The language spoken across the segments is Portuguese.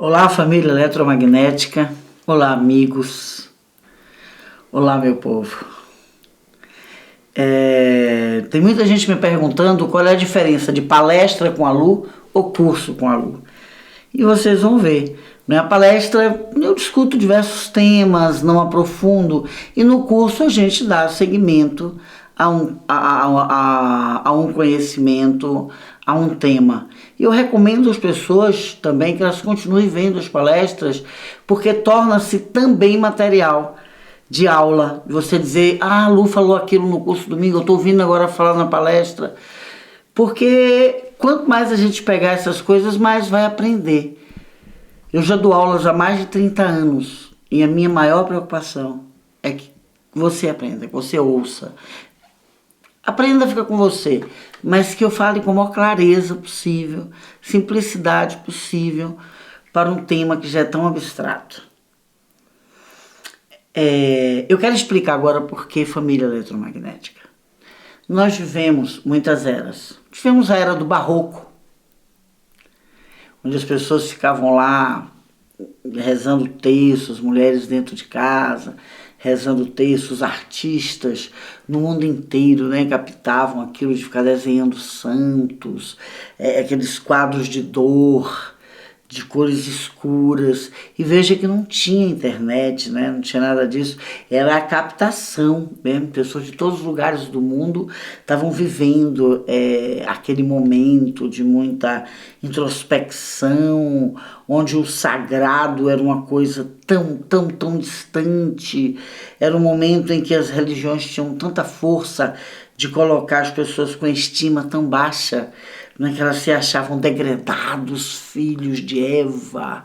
Olá, família eletromagnética. Olá, amigos. Olá, meu povo. Tem muita gente me perguntando qual é a diferença de palestra com a Lu ou curso com a Lu. E vocês vão ver. Na palestra eu discuto diversos temas, não aprofundo. E no curso a gente dá seguimento a um conhecimento, a um tema. E eu recomendo às pessoas também que elas continuem vendo as palestras, porque torna-se também material de aula. Você dizer, a Lu falou aquilo no curso domingo, eu estou ouvindo agora falar na palestra. Porque quanto mais a gente pegar essas coisas, mais vai aprender. Eu já dou aulas há mais de 30 anos e a minha maior preocupação é que você aprenda, que você ouça. Aprenda a ficar com você, mas que eu fale com a maior clareza possível, simplicidade possível para um tema que já é tão abstrato. Eu quero explicar agora por que família eletromagnética. Nós vivemos muitas eras. Tivemos a era do barroco, onde as pessoas ficavam lá rezando textos, mulheres dentro de casa, rezando textos, artistas no mundo inteiro, né, captavam aquilo de ficar desenhando santos, aqueles quadros de dor, de cores escuras. E veja que não tinha internet, né? Não tinha nada disso. Era a captação mesmo. Pessoas de todos os lugares do mundo estavam vivendo aquele momento de muita introspecção, onde o sagrado era uma coisa tão distante. Era um momento em que as religiões tinham tanta força de colocar as pessoas com estima tão baixa, né, que elas se achavam degradados, filhos de Eva.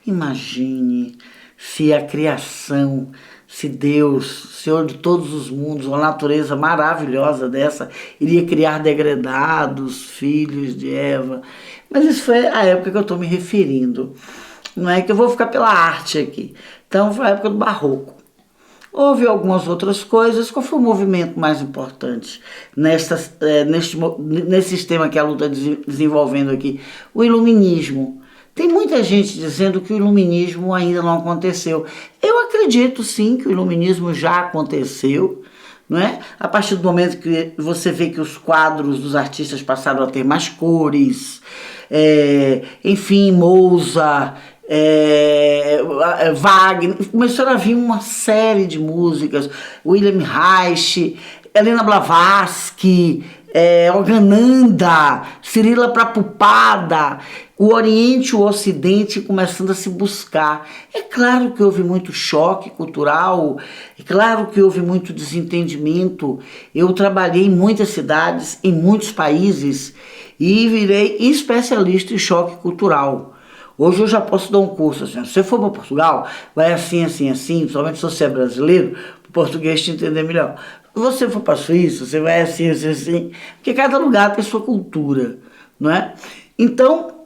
Imagine se a criação, se Deus, Senhor de todos os mundos, uma natureza maravilhosa dessa, iria criar degradados, filhos de Eva. Mas isso foi a época que eu estou me referindo. Não é que eu vou ficar pela arte aqui. Então foi a época do barroco. Houve algumas outras coisas. Qual foi o movimento mais importante nesse sistema que a Lu está desenvolvendo aqui? O iluminismo. Tem muita gente dizendo que o iluminismo ainda não aconteceu. Eu acredito sim que o iluminismo já aconteceu, não é? A partir do momento que você vê que os quadros dos artistas passaram a ter mais cores, enfim, Mozart, Wagner, começaram a vir uma série de músicas, William Reich, Helena Blavatsky, Yogananda, Cirila Prabhupada, o Oriente e o Ocidente começando a se buscar. É claro que houve muito choque cultural, é claro que houve muito desentendimento. Eu trabalhei em muitas cidades, em muitos países e virei especialista em choque cultural. Hoje eu já posso dar um curso assim, se você for para Portugal, vai assim, principalmente se você é brasileiro, para o português te entender melhor. Se você for para a Suíça, você vai assim, porque cada lugar tem sua cultura, não é? Então,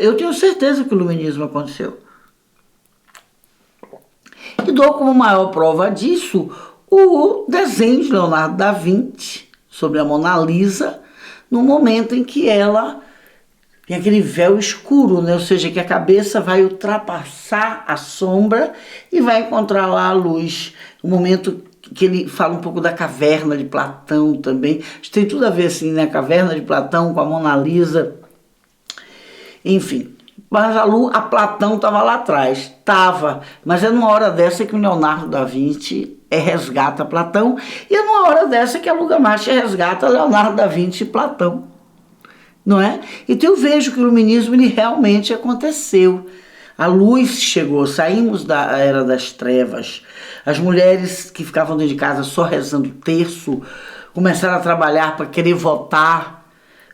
eu tenho certeza que o iluminismo aconteceu. E dou como maior prova disso o desenho de Leonardo da Vinci sobre a Mona Lisa, no momento em que ela tem aquele véu escuro, né? Ou seja, que a cabeça vai ultrapassar a sombra e vai encontrar lá a luz. O momento que ele fala um pouco da caverna de Platão também. Isso tem tudo a ver, assim, né? A caverna de Platão com a Mona Lisa. Enfim, mas a Platão estava lá atrás. Estava, mas é numa hora dessa que o Leonardo da Vinci resgata Platão. E é numa hora dessa que a Lu Gamache resgata Leonardo da Vinci e Platão. Não é? Então eu vejo que o iluminismo ele realmente aconteceu. A luz chegou, saímos da era das trevas. As mulheres que ficavam dentro de casa só rezando terço começaram a trabalhar para querer votar,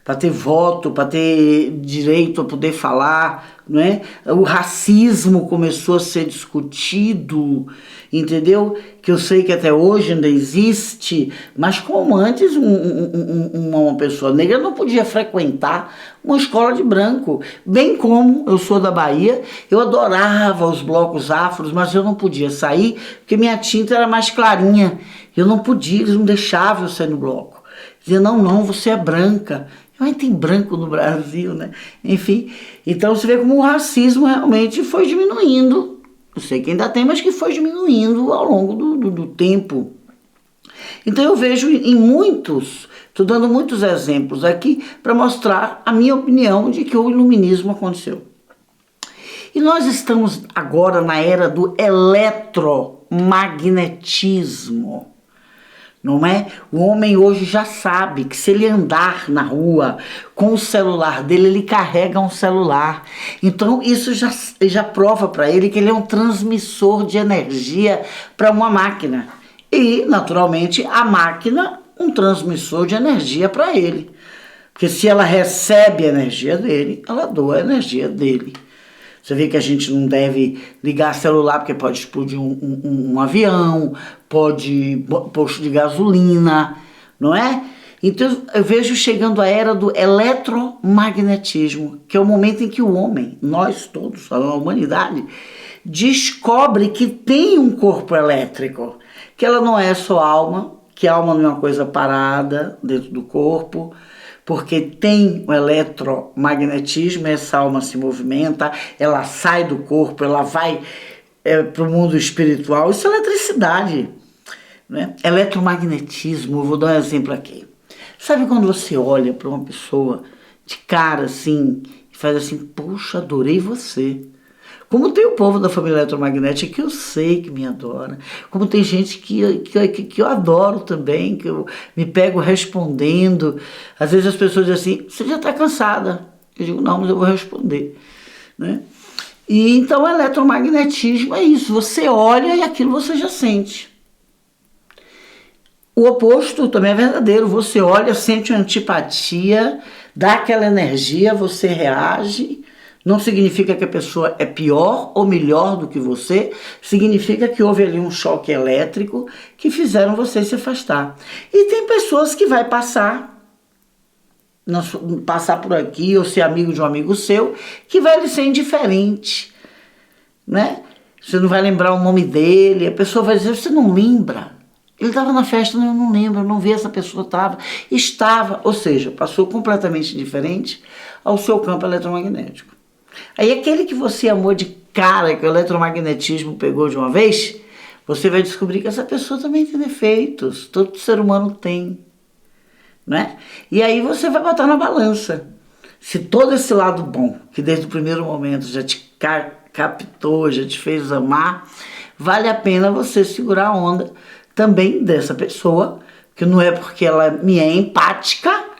para ter voto, para ter direito a poder falar, não é? O racismo começou a ser discutido, entendeu? Que eu sei que até hoje ainda existe, mas como antes uma pessoa negra não podia frequentar uma escola de branco, bem como eu sou da Bahia, eu adorava os blocos afros, mas eu não podia sair porque minha tinta era mais clarinha, eu não podia, eles não deixavam eu sair no bloco. Dizia, não, você é branca. Mas tem branco no Brasil, né? Enfim, então você vê como o racismo realmente foi diminuindo. Eu sei que ainda tem, mas que foi diminuindo ao longo do tempo. Então eu vejo em muitos, estou dando muitos exemplos aqui para mostrar a minha opinião de que o iluminismo aconteceu. E nós estamos agora na era do eletromagnetismo. Não é? O homem hoje já sabe que se ele andar na rua com o celular dele, ele carrega um celular. Então isso já prova para ele que ele é um transmissor de energia para uma máquina. E, naturalmente, a máquina, um transmissor de energia para ele. Porque se ela recebe a energia dele, ela doa a energia dele. Você vê que a gente não deve ligar celular porque pode explodir um avião, pode posto de gasolina, não é? Então eu vejo chegando a era do eletromagnetismo, que é o momento em que o homem, nós todos, a humanidade, descobre que tem um corpo elétrico, que ela não é só alma, que a alma não é uma coisa parada dentro do corpo, porque tem o eletromagnetismo, essa alma se movimenta, ela sai do corpo, ela vai para o mundo espiritual. Isso é eletricidade, né? Eletromagnetismo, eu vou dar um exemplo aqui. Sabe quando você olha para uma pessoa de cara assim, e faz assim, puxa, adorei você. Como tem o povo da família eletromagnética que eu sei que me adora. Como tem gente que eu adoro também, que eu me pego respondendo. Às vezes as pessoas dizem assim, você já está cansada. Eu digo, não, mas eu vou responder. Né? E então o eletromagnetismo é isso. Você olha e aquilo você já sente. O oposto também é verdadeiro. Você olha, sente uma antipatia, dá aquela energia, você reage. Não significa que a pessoa é pior ou melhor do que você, significa que houve ali um choque elétrico que fizeram você se afastar. E tem pessoas que vai passar por aqui ou ser amigo de um amigo seu, que vai lhe ser indiferente, né? Você não vai lembrar o nome dele, a pessoa vai dizer, você não lembra? Ele estava na festa, eu não lembro, eu não vi essa pessoa, estava, ou seja, passou completamente diferente ao seu campo eletromagnético. Aí aquele que você amou de cara, que o eletromagnetismo pegou de uma vez, você vai descobrir que essa pessoa também tem defeitos, todo ser humano tem, né? E aí você vai botar na balança. Se todo esse lado bom, que desde o primeiro momento já te captou, já te fez amar, vale a pena você segurar a onda também dessa pessoa, que não é porque ela me é empática,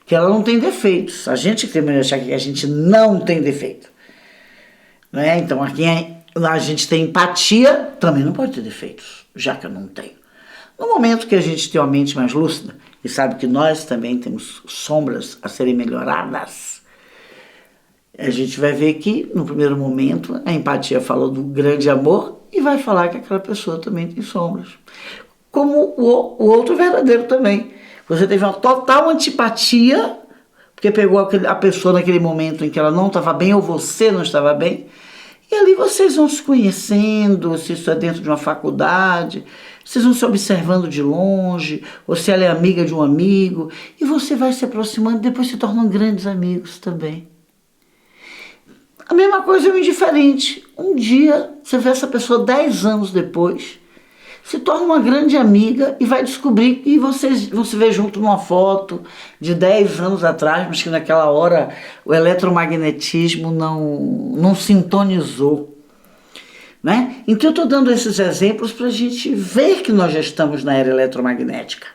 que ela não tem defeitos. A gente tem que achar que a gente não tem defeito. Né? Então, aqui a gente tem empatia, também não pode ter defeitos, já que eu não tenho. No momento que a gente tem uma mente mais lúcida e sabe que nós também temos sombras a serem melhoradas, a gente vai ver que, no primeiro momento, a empatia falou do grande amor e vai falar que aquela pessoa também tem sombras. Como o outro verdadeiro também. Você teve uma total antipatia, porque pegou a pessoa naquele momento em que ela não estava bem, ou você não estava bem, e ali vocês vão se conhecendo, se isso é dentro de uma faculdade, vocês vão se observando de longe, ou se ela é amiga de um amigo, e você vai se aproximando e depois se tornam grandes amigos também. A mesma coisa é o indiferente. Um dia, você vê essa pessoa 10 anos depois, se torna uma grande amiga e vai descobrir que vocês vão se ver junto numa foto de 10 anos atrás, mas que naquela hora o eletromagnetismo não sintonizou. Né? Então eu estou dando esses exemplos para a gente ver que nós já estamos na era eletromagnética.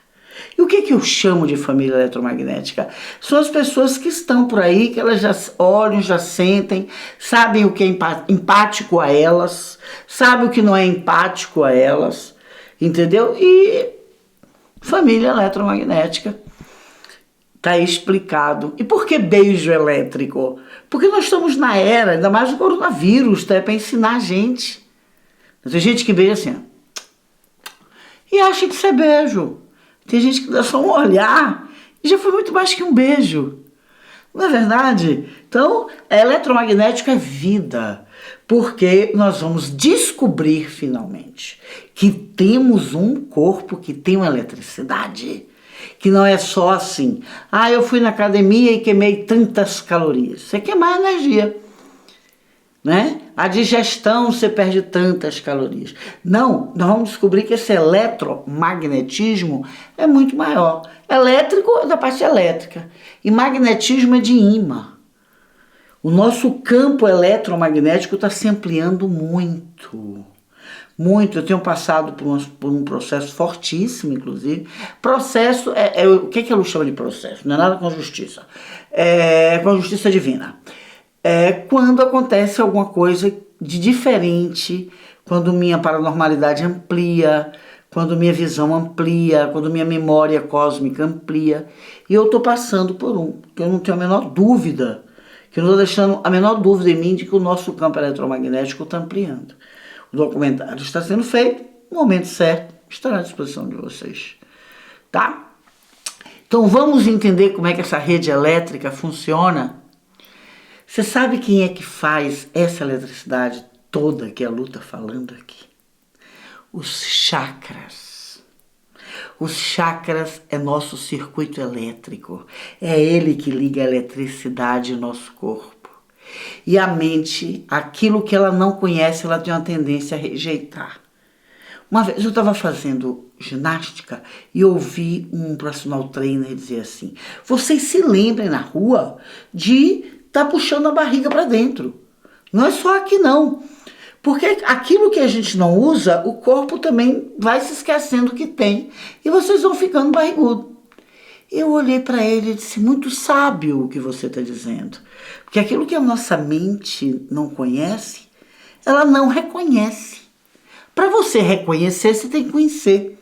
E o que eu chamo de família eletromagnética? São as pessoas que estão por aí, que elas já olham, já sentem, sabem o que é empático a elas, sabem o que não é empático a elas, entendeu? E família eletromagnética. Está explicado. E por que beijo elétrico? Porque nós estamos na era, ainda mais o coronavírus, tá? É para ensinar a gente. Tem gente que beija assim, ó, e acha que isso é beijo. Tem gente que dá só um olhar e já foi muito mais que um beijo. Não é verdade? Então, eletromagnético é vida, porque nós vamos descobrir finalmente que temos um corpo que tem uma eletricidade que não é só assim, eu fui na academia e queimei tantas calorias. Você queimar energia, né? A digestão, você perde tantas calorias. Não, nós vamos descobrir que esse eletromagnetismo é muito maior. Elétrico é da parte elétrica e magnetismo é de ímã. O nosso campo eletromagnético está se ampliando muito. Muito. Eu tenho passado por um processo fortíssimo, inclusive. Processo, o que a Lu chama de processo? Não é nada com justiça. É com a justiça divina. É quando acontece alguma coisa de diferente, quando minha paranormalidade amplia, quando minha visão amplia, quando minha memória cósmica amplia. E eu estou passando por que eu não tenho a menor dúvida, que eu não estou deixando a menor dúvida em mim de que o nosso campo eletromagnético está ampliando. O documentário está sendo feito, no momento certo, estará à disposição de vocês. Tá? Então vamos entender como é que essa rede elétrica funciona. Você sabe quem é que faz essa eletricidade toda que a Lu está falando aqui? Os chakras. Os chakras é nosso circuito elétrico. É ele que liga a eletricidade em nosso corpo. E a mente, aquilo que ela não conhece, ela tem uma tendência a rejeitar. Uma vez eu estava fazendo ginástica e ouvi um personal trainer dizer assim: vocês se lembrem na rua de estar puxando a barriga para dentro. Não é só aqui não. Porque aquilo que a gente não usa, o corpo também vai se esquecendo que tem. E vocês vão ficando barrigudo. Eu olhei para ele e disse: muito sábio o que você está dizendo. Porque aquilo que a nossa mente não conhece, ela não reconhece. Para você reconhecer, você tem que conhecer.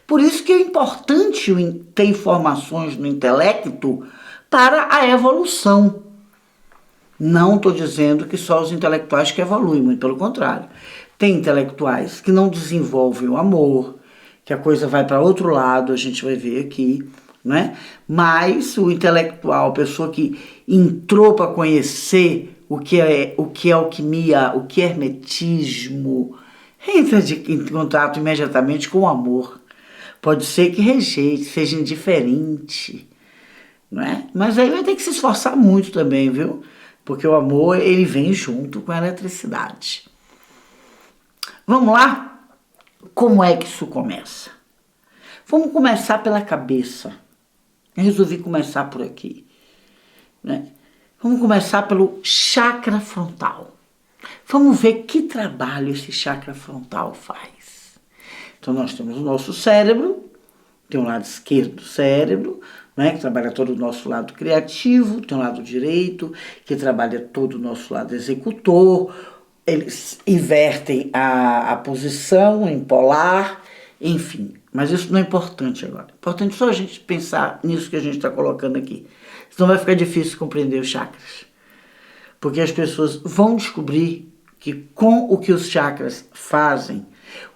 Por isso que é importante ter informações no intelecto para a evolução. Não estou dizendo que só os intelectuais que evoluem, muito pelo contrário. Tem intelectuais que não desenvolvem o amor, que a coisa vai para outro lado, a gente vai ver aqui, né? Mas o intelectual, a pessoa que entrou para conhecer o que é alquimia, o que é hermetismo, entra em contato imediatamente com o amor. Pode ser que rejeite, seja indiferente, não é? Mas aí vai ter que se esforçar muito também, viu? Porque o amor, ele vem junto com a eletricidade. Vamos lá? Como é que isso começa? Vamos começar pela cabeça. Eu resolvi começar por aqui, né? Vamos começar pelo chakra frontal. Vamos ver que trabalho esse chakra frontal faz. Então nós temos o nosso cérebro, tem o lado esquerdo do cérebro, né, que trabalha todo o nosso lado criativo, tem o lado direito, que trabalha todo o nosso lado executor. Eles invertem a posição em polar, enfim. Mas isso não é importante agora. É importante só a gente pensar nisso que a gente está colocando aqui. Senão vai ficar difícil compreender os chakras. Porque as pessoas vão descobrir que com o que os chakras fazem,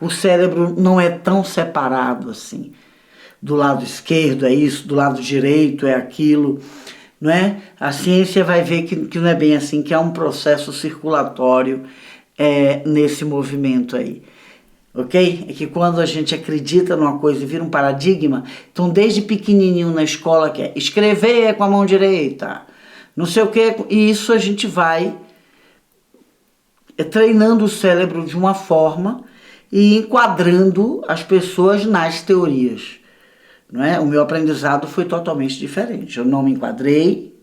o cérebro não é tão separado assim. Do lado esquerdo é isso, do lado direito é aquilo, não é? A ciência vai ver que não é bem assim, que há um processo circulatório nesse movimento aí, ok? É que quando a gente acredita numa coisa e vira um paradigma, então desde pequenininho na escola que é escrever com a mão direita, não sei o que, e isso a gente vai treinando o cérebro de uma forma e enquadrando as pessoas nas teorias. Não é? O meu aprendizado foi totalmente diferente. Eu não me enquadrei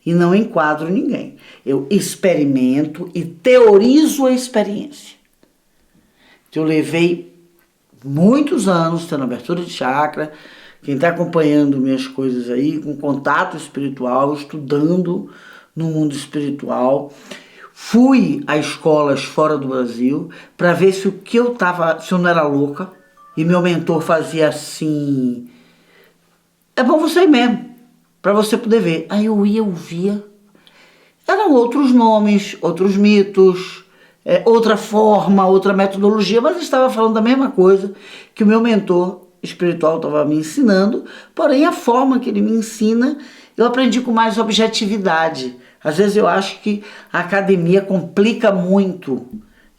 e não enquadro ninguém. Eu experimento e teorizo a experiência. Eu levei muitos anos tendo abertura de chakra. Quem está acompanhando minhas coisas aí, com contato espiritual, estudando no mundo espiritual. Fui a escolas fora do Brasil para ver se se eu não era louca. E meu mentor fazia assim: é bom você ir mesmo, para você poder ver. Aí eu via. Eram outros nomes, outros mitos, outra forma, outra metodologia, mas estava falando da mesma coisa que o meu mentor espiritual estava me ensinando, porém a forma que ele me ensina, eu aprendi com mais objetividade. Às vezes eu acho que a academia complica muito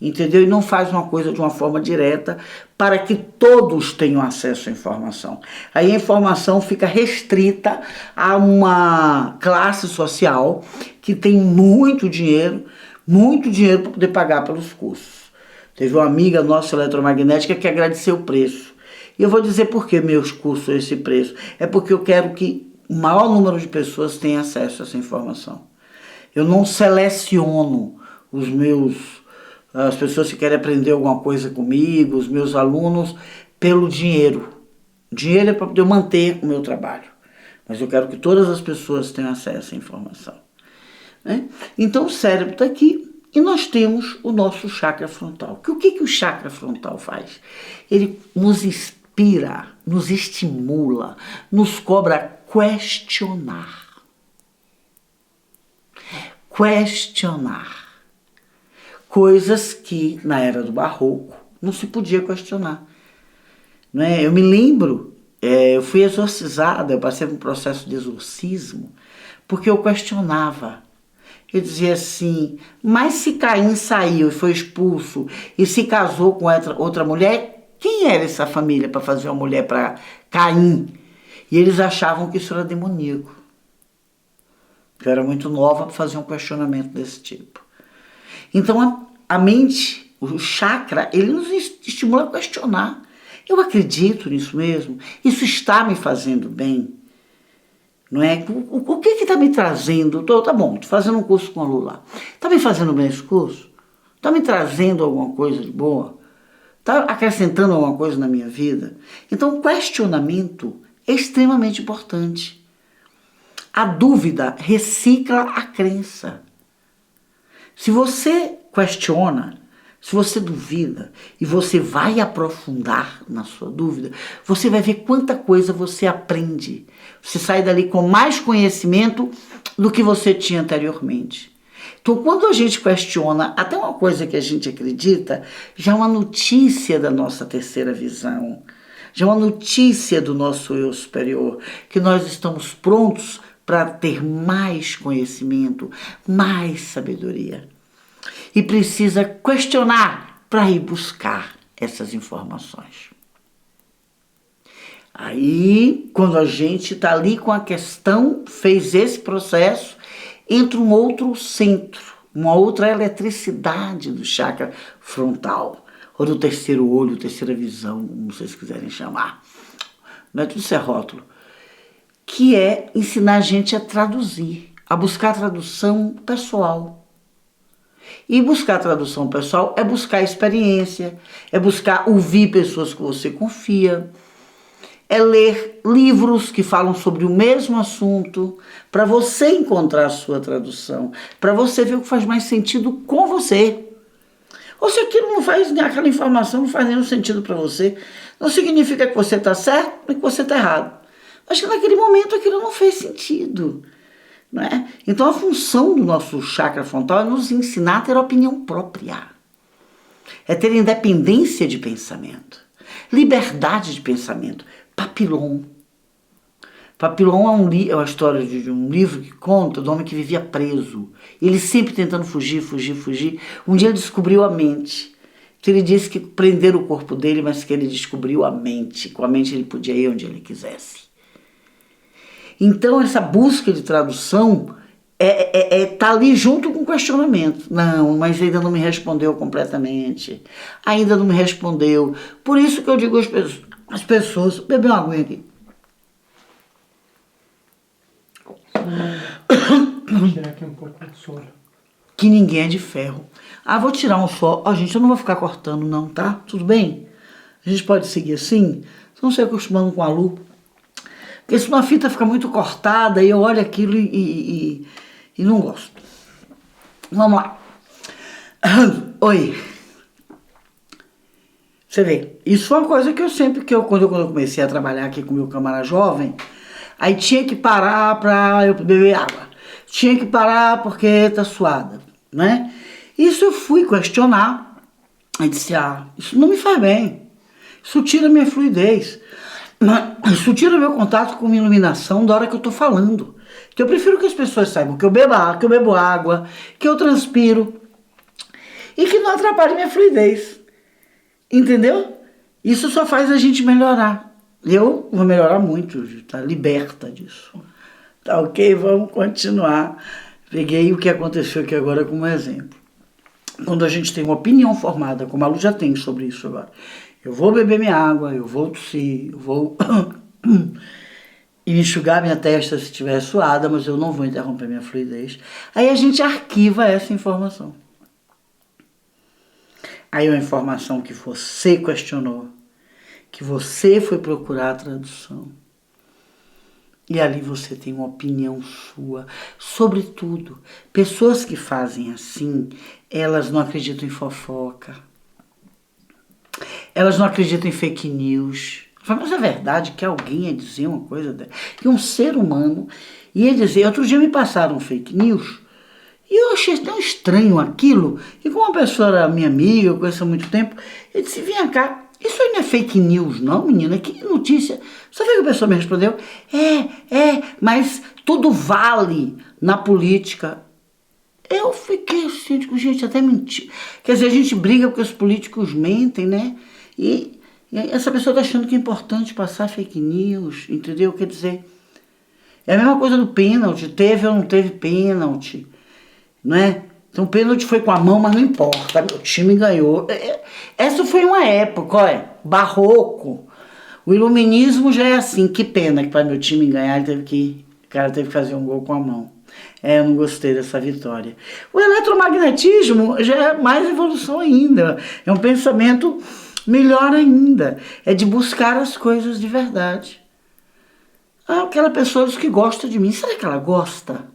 entendeu? E não faz uma coisa de uma forma direta para que todos tenham acesso à informação. Aí a informação fica restrita a uma classe social que tem muito dinheiro para poder pagar pelos cursos. Teve uma amiga nossa eletromagnética que agradeceu o preço. E eu vou dizer por que meus cursos são esse preço. É porque eu quero que o maior número de pessoas tenha acesso a essa informação. Eu não seleciono as pessoas que querem aprender alguma coisa comigo, os meus alunos, pelo dinheiro. O dinheiro é para poder manter o meu trabalho. Mas eu quero que todas as pessoas tenham acesso à informação. Né? Então o cérebro está aqui e nós temos o nosso chakra frontal. O que o chakra frontal faz? Ele nos inspira, nos estimula, nos cobra questionar. Questionar coisas que na era do barroco não se podia questionar. Não é? Eu me lembro, eu fui exorcizada, eu passei por um processo de exorcismo, porque eu questionava. Eu dizia assim, mas se Caim saiu e foi expulso e se casou com outra mulher, quem era essa família para fazer uma mulher para Caim? E eles achavam que isso era demoníaco. Eu era muito nova para fazer um questionamento desse tipo. Então a mente, o chakra, ele nos estimula a questionar. Eu acredito nisso mesmo? Isso está me fazendo bem? Não é? O que está me trazendo? Tá bom, estou fazendo um curso com a Lula. Está me fazendo bem esse curso? Está me trazendo alguma coisa de boa? Está acrescentando alguma coisa na minha vida? Então o questionamento é extremamente importante. A dúvida recicla a crença. Se você questiona, se você duvida e você vai aprofundar na sua dúvida, você vai ver quanta coisa você aprende. Você sai dali com mais conhecimento do que você tinha anteriormente. Então, quando a gente questiona até uma coisa que a gente acredita, já é uma notícia da nossa terceira visão, já é uma notícia do nosso eu superior, que nós estamos prontos para ter mais conhecimento, mais sabedoria. E precisa questionar para ir buscar essas informações. Aí, quando a gente está ali com a questão, fez esse processo, entra um outro centro, uma outra eletricidade do chakra frontal, ou do terceiro olho, terceira visão, como vocês quiserem chamar. Não é tudo isso é rótulo. Que é ensinar a gente a traduzir, a buscar tradução pessoal. E buscar tradução pessoal é buscar experiência, é buscar ouvir pessoas que você confia, é ler livros que falam sobre o mesmo assunto, para você encontrar a sua tradução, para você ver o que faz mais sentido com você. Ou se aquilo não faz, aquela informação não faz nenhum sentido para você, não significa que você está certo nem que você está errado. Mas que naquele momento aquilo não fez sentido. Não é? Então a função do nosso chakra frontal é nos ensinar a ter opinião própria. É ter independência de pensamento, liberdade de pensamento. Papillon. Papillon é uma história de um livro que conta do homem que vivia preso. Ele sempre tentando fugir. Um dia ele descobriu a mente. Então ele disse que prenderam o corpo dele, mas que ele descobriu a mente. Com a mente ele podia ir onde ele quisesse. Então essa busca de tradução tá ali junto com o questionamento. Não, mas ainda não me respondeu completamente. Ainda não me respondeu. Por isso que eu digo às pessoas, beber uma aguinha aqui. Vou tirar aqui um pouco de soro. Que ninguém é de ferro. Ah, vou tirar um só. Ó, gente, eu não vou ficar cortando não, tá? Tudo bem? A gente pode seguir assim? Estão se acostumando com a lupa. Porque senão a fita fica muito cortada e eu olho aquilo e não gosto. Vamos lá. Oi. Você vê, isso foi uma coisa que eu sempre, quando eu comecei a trabalhar aqui com o meu camarada jovem, aí tinha que parar para eu beber água. Tinha que parar porque tá suada, né? Isso eu fui questionar. Aí disse, isso não me faz bem. Isso tira minha fluidez. Isso tira meu contato com minha iluminação da hora que eu tô falando. Então eu prefiro que as pessoas saibam que eu bebo água, que eu transpiro. e que não atrapalhe minha fluidez. Entendeu? Isso só faz a gente melhorar. Eu vou melhorar muito, tá liberta disso. Tá ok? Vamos continuar. Peguei o que aconteceu aqui agora como exemplo. Quando a gente tem uma opinião formada, como a Lu já tem sobre isso agora, eu vou beber minha água, eu vou tossir, eu vou enxugar minha testa se estiver suada, mas eu não vou interromper minha fluidez. Aí a gente arquiva essa informação. Aí é uma informação que você questionou, que você foi procurar a tradução. E ali você tem uma opinião sua sobre tudo. Pessoas que fazem assim, elas não acreditam em fofoca. Elas não acreditam em fake news. Mas é verdade que alguém ia dizer uma coisa dessa. Que um ser humano ia dizer... Outro dia me passaram fake news e eu achei tão estranho aquilo. E como a pessoa era minha amiga, eu conheço há muito tempo, eu disse, vem cá, isso aí não é fake news não, menina? Que notícia. Sabe o que a pessoa me respondeu? Mas tudo vale na política. Eu fiquei assim, digo, gente, até mentir. Quer dizer, a gente briga porque os políticos mentem, né? E essa pessoa está achando que é importante passar fake news, entendeu? Quer dizer, é a mesma coisa do pênalti, teve ou não teve pênalti, não é? Então o pênalti foi com a mão, mas não importa, meu time ganhou. Essa foi uma época, olha, barroco. O iluminismo já é assim, que pena que para meu time ganhar o cara teve que fazer um gol com a mão. Eu não gostei dessa vitória. O eletromagnetismo já é mais evolução ainda, é um pensamento melhor ainda, é de buscar as coisas de verdade. Aquela pessoa diz que gosta de mim, será que ela gosta?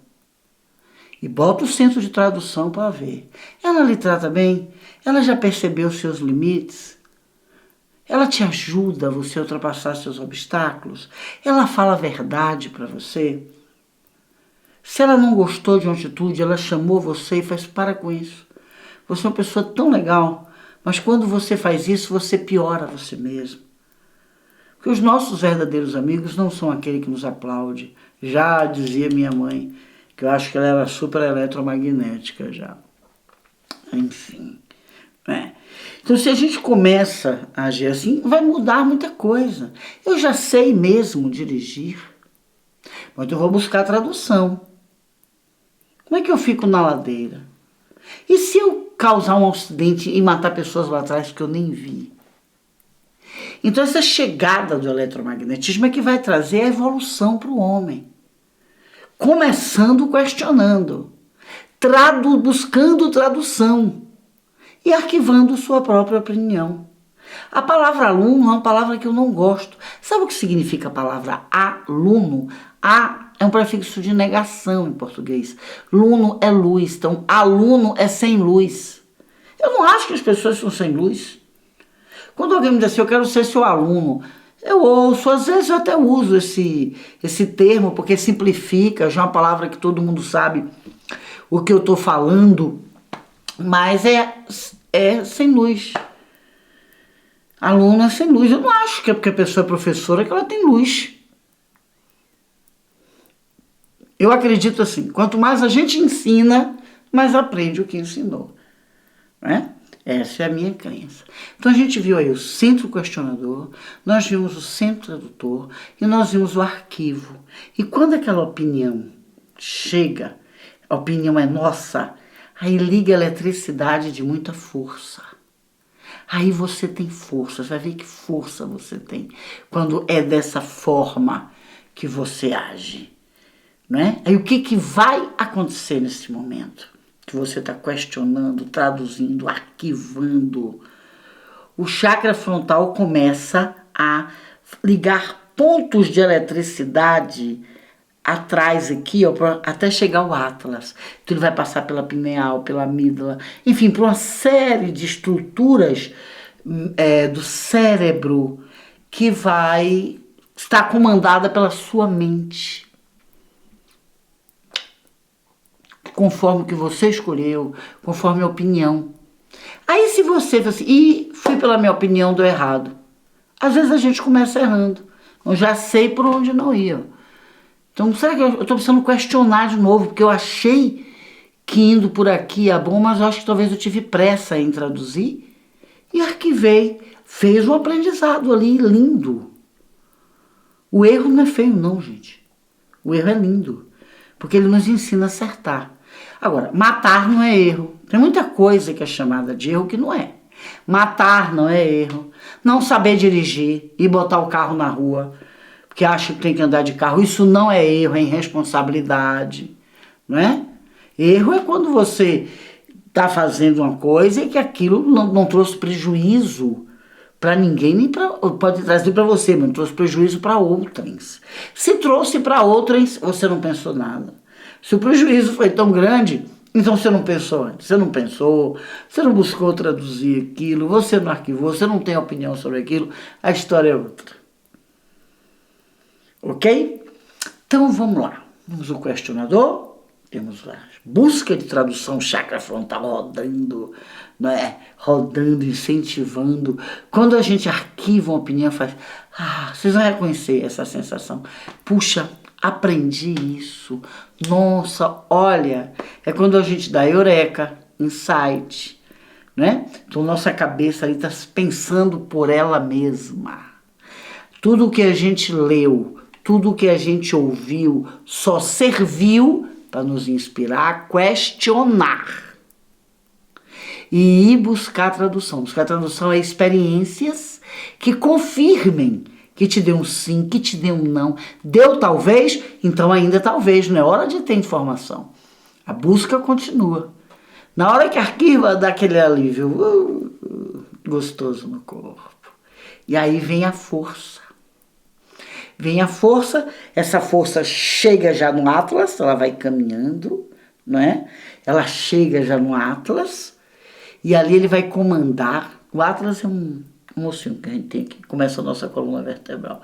E bota o centro de tradução para ver. Ela lhe trata bem? Ela já percebeu os seus limites? Ela te ajuda a você ultrapassar seus obstáculos? Ela fala a verdade para você? Se ela não gostou de uma atitude, ela chamou você e faz para com isso. Você é uma pessoa tão legal, mas quando você faz isso, você piora você mesmo. Porque os nossos verdadeiros amigos não são aquele que nos aplaude. Já dizia minha mãe, que eu acho que ela era super eletromagnética já. Enfim. Então, se a gente começa a agir assim, vai mudar muita coisa. Eu já sei mesmo dirigir, mas eu vou buscar a tradução. Como é que eu fico na ladeira? E se eu causar um acidente e matar pessoas lá atrás que eu nem vi? Então essa chegada do eletromagnetismo é que vai trazer a evolução para o homem. Começando questionando, buscando tradução e arquivando sua própria opinião. A palavra aluno é uma palavra que eu não gosto. Sabe o que significa a palavra aluno? É um prefixo de negação em português. Luno é luz, então aluno é sem luz. Eu não acho que as pessoas são sem luz. Quando alguém me diz assim, eu quero ser seu aluno, eu ouço, às vezes eu até uso esse termo, porque simplifica, já é uma palavra que todo mundo sabe o que eu estou falando, mas é sem luz. Aluno é sem luz. Eu não acho que é porque a pessoa é professora que ela tem luz. Eu acredito assim, quanto mais a gente ensina, mais aprende o que ensinou. Né? Essa é a minha crença. Então a gente viu aí o centro questionador, nós vimos o centro tradutor e nós vimos o arquivo. E quando aquela opinião chega, a opinião é nossa, aí liga a eletricidade de muita força. Aí você tem força, você vai ver que força você tem quando é dessa forma que você age. Né? Aí o que vai acontecer nesse momento? Que você está questionando, traduzindo, arquivando. O chakra frontal começa a ligar pontos de eletricidade atrás aqui, ó, até chegar ao Atlas. Então ele vai passar pela pineal, pela amígdala, enfim, por uma série de estruturas do cérebro que vai estar comandada pela sua mente. Conforme o que você escolheu, conforme a opinião. Aí se você fala assim, fui pela minha opinião, deu errado. Às vezes a gente começa errando. Eu já sei por onde não ia. Então será que eu estou precisando questionar de novo, porque eu achei que indo por aqui é bom, mas eu acho que talvez eu tive pressa em traduzir e arquivei. Fez um aprendizado ali lindo. O erro não é feio não, gente. O erro é lindo, porque ele nos ensina a acertar. Agora, matar não é erro. Tem muita coisa que é chamada de erro que não é. Matar não é erro. Não saber dirigir e botar o carro na rua, porque acha que tem que andar de carro, isso não é erro, é irresponsabilidade, não é? Erro é quando você está fazendo uma coisa e que aquilo não trouxe prejuízo para ninguém, nem pode trazer para você, mas não trouxe prejuízo para outrens. Se trouxe para outrens, você não pensou nada. Se o prejuízo foi tão grande, então você não pensou antes, você não pensou, você não buscou traduzir aquilo, você não arquivou, você não tem opinião sobre aquilo, a história é outra. Ok? Então vamos lá. Temos o questionador, temos a busca de tradução chakra frontal rodando, não é? Rodando, incentivando. Quando a gente arquiva uma opinião, faz... vocês vão reconhecer essa sensação. Puxa, aprendi isso. Nossa, olha, é quando a gente dá eureka, insight, né? Então nossa cabeça ali está pensando por ela mesma. Tudo que a gente leu, tudo que a gente ouviu, só serviu para nos inspirar a questionar e ir buscar tradução. Buscar tradução é experiências que confirmem que te deu um sim, que te deu um não. Deu talvez, então ainda talvez, não é hora de ter informação. A busca continua. Na hora que arquiva, dá aquele alívio gostoso no corpo. E aí vem a força. Vem a força, essa força chega já no Atlas, ela vai caminhando, não é? Ela chega já no Atlas e ali ele vai comandar. O Atlas é um mocinho que a gente tem aqui, começa a nossa coluna vertebral.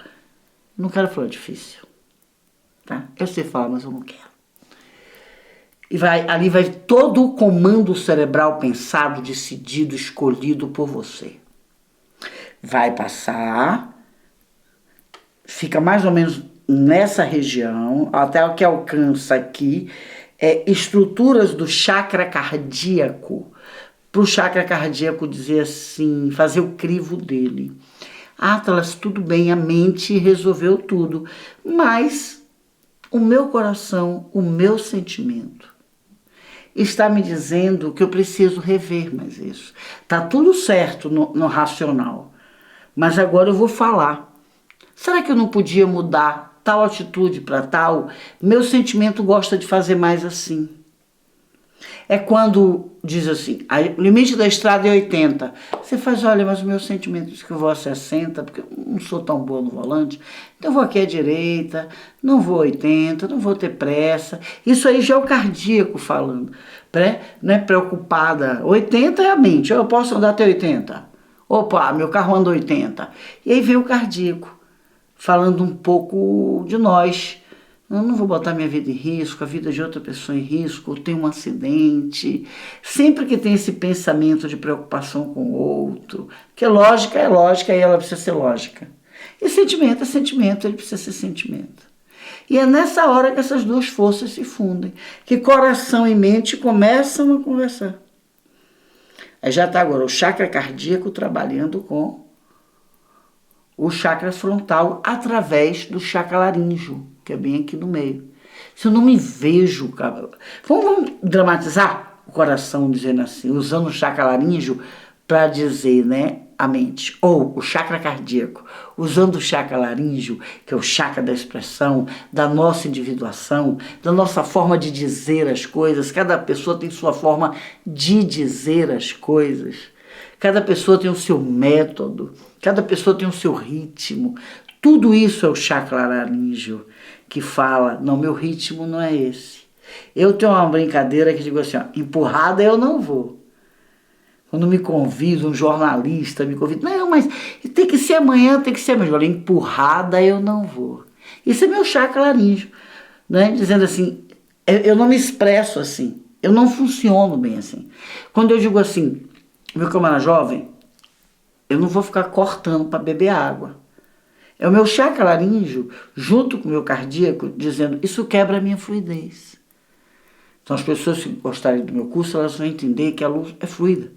Não quero falar difícil, tá? Eu sei falar, mas eu não quero. E ali vai todo o comando cerebral pensado, decidido, escolhido por você. Vai passar, fica mais ou menos nessa região, até o que alcança aqui, estruturas do chakra cardíaco, para o chakra cardíaco dizer assim, fazer o crivo dele. Atlas, tudo bem, a mente resolveu tudo, mas o meu coração, o meu sentimento, está me dizendo que eu preciso rever mais isso. Tá tudo certo no racional, mas agora eu vou falar. Será que eu não podia mudar tal atitude para tal? Meu sentimento gosta de fazer mais assim. É quando diz assim, o limite da estrada é 80. Você faz, olha, mas o meu sentimento diz que eu vou a 60, porque eu não sou tão boa no volante. Então eu vou aqui à direita, não vou a 80, não vou ter pressa. Isso aí já é o cardíaco falando. Não é preocupada. 80 é a mente, eu posso andar até 80. Opa, meu carro anda 80. E aí vem o cardíaco, falando um pouco de nós. Eu não vou botar minha vida em risco, a vida de outra pessoa em risco, eu tenho um acidente. Sempre que tem esse pensamento de preocupação com o outro, que lógica é lógica e ela precisa ser lógica. E sentimento é sentimento, ele precisa ser sentimento. E é nessa hora que essas duas forças se fundem, que coração e mente começam a conversar. Aí já está agora o chakra cardíaco trabalhando com o chakra frontal através do chakra laríngeo, que é bem aqui no meio. Se eu não me vejo, cara, vamos dramatizar o coração dizendo assim, usando o chakra laríngeo para dizer, né, a mente, ou o chakra cardíaco, usando o chakra laríngeo, que é o chakra da expressão, da nossa individuação, da nossa forma de dizer as coisas. Cada pessoa tem sua forma de dizer as coisas. Cada pessoa tem o seu método, cada pessoa tem o seu ritmo. Tudo isso é o chakra laríngeo que fala, não, meu ritmo não é esse. Eu tenho uma brincadeira que digo assim, ó, empurrada eu não vou. Quando me convida, um jornalista me convida, não, mas tem que ser amanhã, tem que ser amanhã. Olha, empurrada eu não vou. Isso é meu chakra laríngeo, né? Dizendo assim, eu não me expresso assim, eu não funciono bem assim. Quando eu digo assim, meu camarada jovem, eu não vou ficar cortando para beber água. É o meu chakra laríngeo, junto com o meu cardíaco, dizendo, isso quebra a minha fluidez. Então as pessoas que gostarem do meu curso, elas vão entender que a luz é fluida.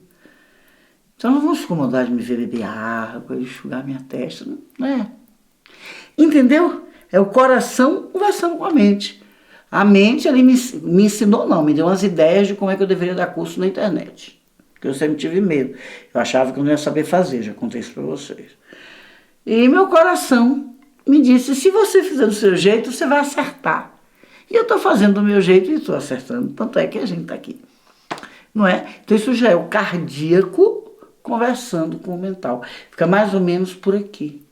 Então não vão se incomodar de me ver beber água, enxugar minha testa, não é? Entendeu? É o coração conversando com a mente. A mente, ele me ensinou, não, me deu umas ideias de como é que eu deveria dar curso na internet. Porque eu sempre tive medo. Eu achava que eu não ia saber fazer, já contei isso para vocês. E meu coração me disse, se você fizer do seu jeito, você vai acertar. E eu estou fazendo do meu jeito e estou acertando. Tanto é que a gente está aqui. Não é? Então isso já é o cardíaco conversando com o mental. Fica mais ou menos por aqui.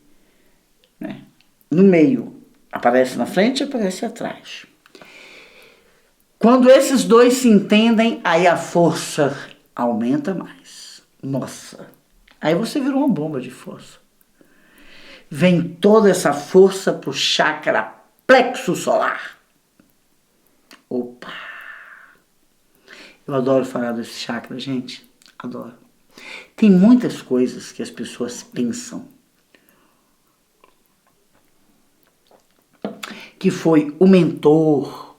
Né? No meio. Aparece na frente e aparece atrás. Quando esses dois se entendem, aí a força aumenta mais. Nossa. Aí você virou uma bomba de força. Vem toda essa força para o chakra plexo solar. Opa! Eu adoro falar desse chakra, gente. Adoro. Tem muitas coisas que as pessoas pensam que foi o mentor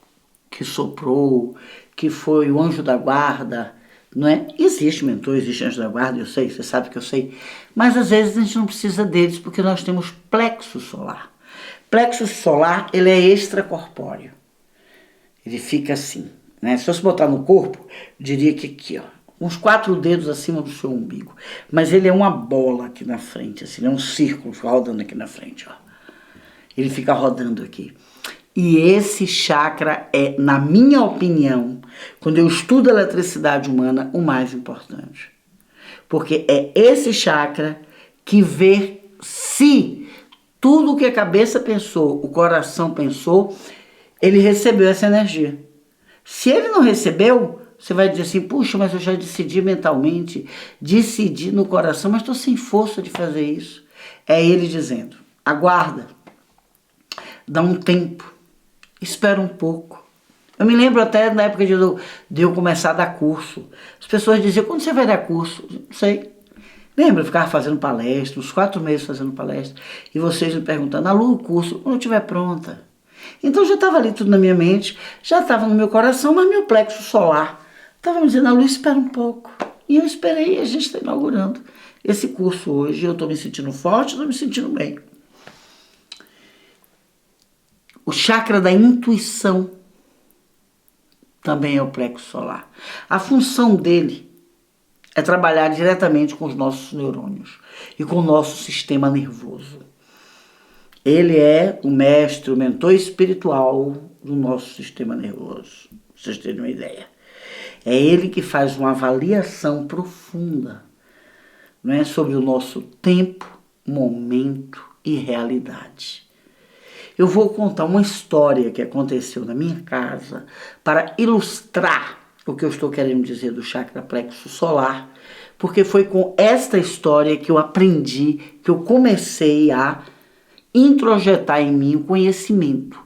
que soprou, que foi o anjo da guarda, não é? Existe mentor, existe anjo da guarda, eu sei, você sabe que eu sei. Mas às vezes a gente não precisa deles porque nós temos plexo solar. Plexo solar, ele é extracorpóreo. Ele fica assim, né? Se fosse botar no corpo, eu diria que aqui, ó, uns 4 dedos acima do seu umbigo. Mas ele é uma bola aqui na frente, assim, é um círculo, fica rodando aqui na frente, ó. Ele fica rodando aqui. E esse chakra é, na minha opinião, quando eu estudo a eletricidade humana, o mais importante. Porque é esse chakra que vê se tudo o que a cabeça pensou, o coração pensou, ele recebeu essa energia. Se ele não recebeu, você vai dizer assim, puxa, mas eu já decidi mentalmente, decidi no coração, mas estou sem força de fazer isso. É ele dizendo, aguarda, dá um tempo, espera um pouco. Eu me lembro até na época de eu começar a dar curso. As pessoas diziam, quando você vai dar curso? Não sei. Lembra, eu ficava fazendo palestra, uns 4 meses fazendo palestra, e vocês me perguntando, Lu, o curso, quando eu estiver pronta. Então já estava ali tudo na minha mente, já estava no meu coração, mas meu plexo solar estava me dizendo, Lu, espera um pouco. E eu esperei, e a gente está inaugurando esse curso hoje. Eu estou me sentindo forte, estou me sentindo bem. O chakra da intuição também é o plexo solar. A função dele é trabalhar diretamente com os nossos neurônios e com o nosso sistema nervoso. Ele é o mestre, o mentor espiritual do nosso sistema nervoso, pra vocês terem uma ideia. É ele que faz uma avaliação profunda, não é, sobre o nosso tempo, momento e realidade. Eu vou contar uma história que aconteceu na minha casa para ilustrar o que eu estou querendo dizer do chakra plexo solar, porque foi com esta história que eu aprendi, que eu comecei a introjetar em mim o conhecimento.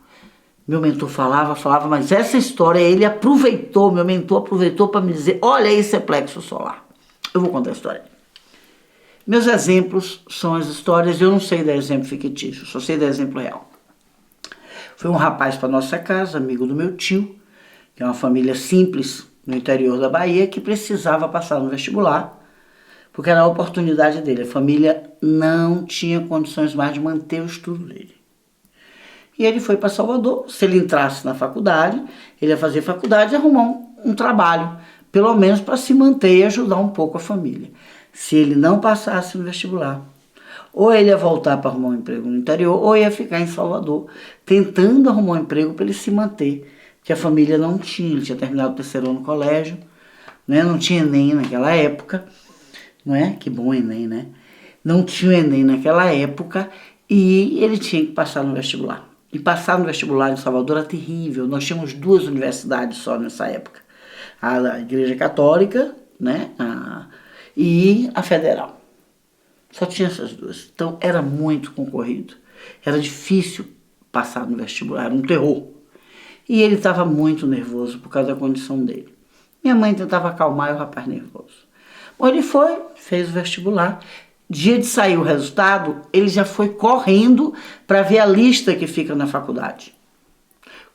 Meu mentor falava, mas essa história ele aproveitou, meu mentor aproveitou para me dizer, olha, esse é plexo solar. Eu vou contar a história. Meus exemplos são as histórias, eu não sei dar exemplo fictício, só sei dar exemplo real. Foi um rapaz para nossa casa, amigo do meu tio, que é uma família simples no interior da Bahia, que precisava passar no vestibular, porque era a oportunidade dele. A família não tinha condições mais de manter o estudo dele. E ele foi para Salvador. Se ele entrasse na faculdade, ele ia fazer faculdade e arrumar um trabalho, pelo menos para se manter e ajudar um pouco a família. Se ele não passasse no vestibular, ou ele ia voltar para arrumar um emprego no interior, ou ia ficar em Salvador, tentando arrumar um emprego para ele se manter, porque a família não tinha, ele tinha terminado o 3º ano no colégio, né? Não tinha Enem naquela época, não é? Que bom Enem, né? Não tinha Enem naquela época e ele tinha que passar no vestibular. E passar no vestibular em Salvador era terrível, nós tínhamos 2 universidades só nessa época, a Igreja Católica, né? E a Federal. Só tinha essas 2. Então era muito concorrido. Era difícil passar no vestibular, era um terror. E ele estava muito nervoso por causa da condição dele. Minha mãe tentava acalmar o rapaz nervoso. Bom, ele foi, fez o vestibular. Dia de sair o resultado, ele já foi correndo para ver a lista que fica na faculdade.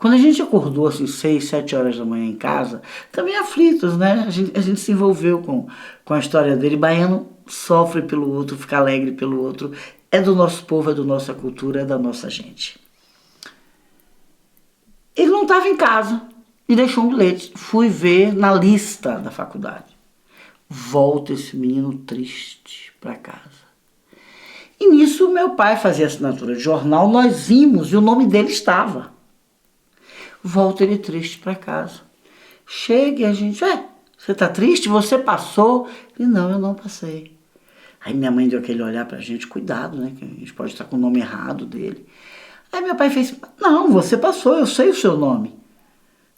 Quando a gente acordou assim 6, 7 horas da manhã em casa, também aflitos, né? A gente se envolveu com a história dele. Baiano sofre pelo outro, fica alegre pelo outro. É do nosso povo, é da nossa cultura, é da nossa gente. Ele não estava em casa e deixou um bilhete. Fui ver na lista da faculdade. Volta esse menino triste para casa. E nisso meu pai fazia assinatura de jornal, nós vimos e o nome dele estava. Volta ele triste para casa. Chega e a gente, você tá triste? Você passou? E não, eu não passei. Aí minha mãe deu aquele olhar pra gente, cuidado, né? Que a gente pode estar com o nome errado dele. Aí meu pai fez, não, você passou, eu sei o seu nome.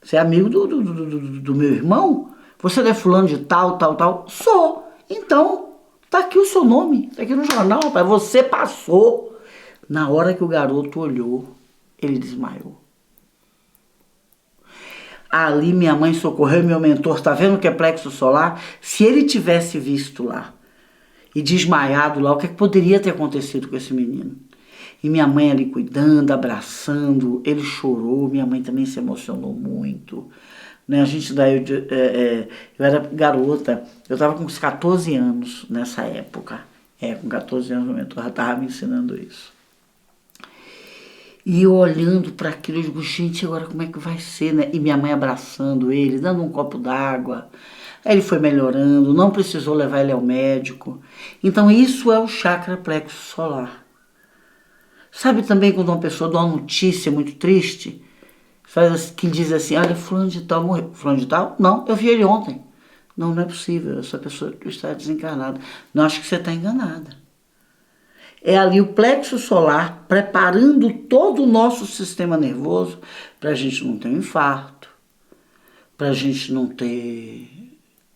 Você é amigo do meu irmão? Você não é fulano de tal, tal, tal? Sou. Então, tá aqui o seu nome, tá aqui no jornal, rapaz. Você passou. Na hora que o garoto olhou, ele desmaiou. Ali minha mãe socorreu meu mentor, tá vendo que é plexo solar? Se ele tivesse visto lá e desmaiado lá, o que poderia ter acontecido com esse menino? E minha mãe ali cuidando, abraçando, ele chorou, minha mãe também se emocionou muito. Né? A gente daí, eu era garota, eu estava com uns 14 anos nessa época. Com 14 anos meu mentor já estava me ensinando isso. E eu olhando para aquilo, eu digo, gente, agora como é que vai ser, né? E minha mãe abraçando ele, dando um copo d'água. Aí ele foi melhorando, não precisou levar ele ao médico. Então isso é o chakra plexo solar. Sabe também quando uma pessoa dá uma notícia muito triste, que diz assim, olha, fulano de tal morreu. Fulano de tal? Não, eu vi ele ontem. Não, não é possível, essa pessoa está desencarnada. Não, acho que você está enganada. É ali o plexo solar preparando todo o nosso sistema nervoso para a gente não ter um infarto, para a gente não ter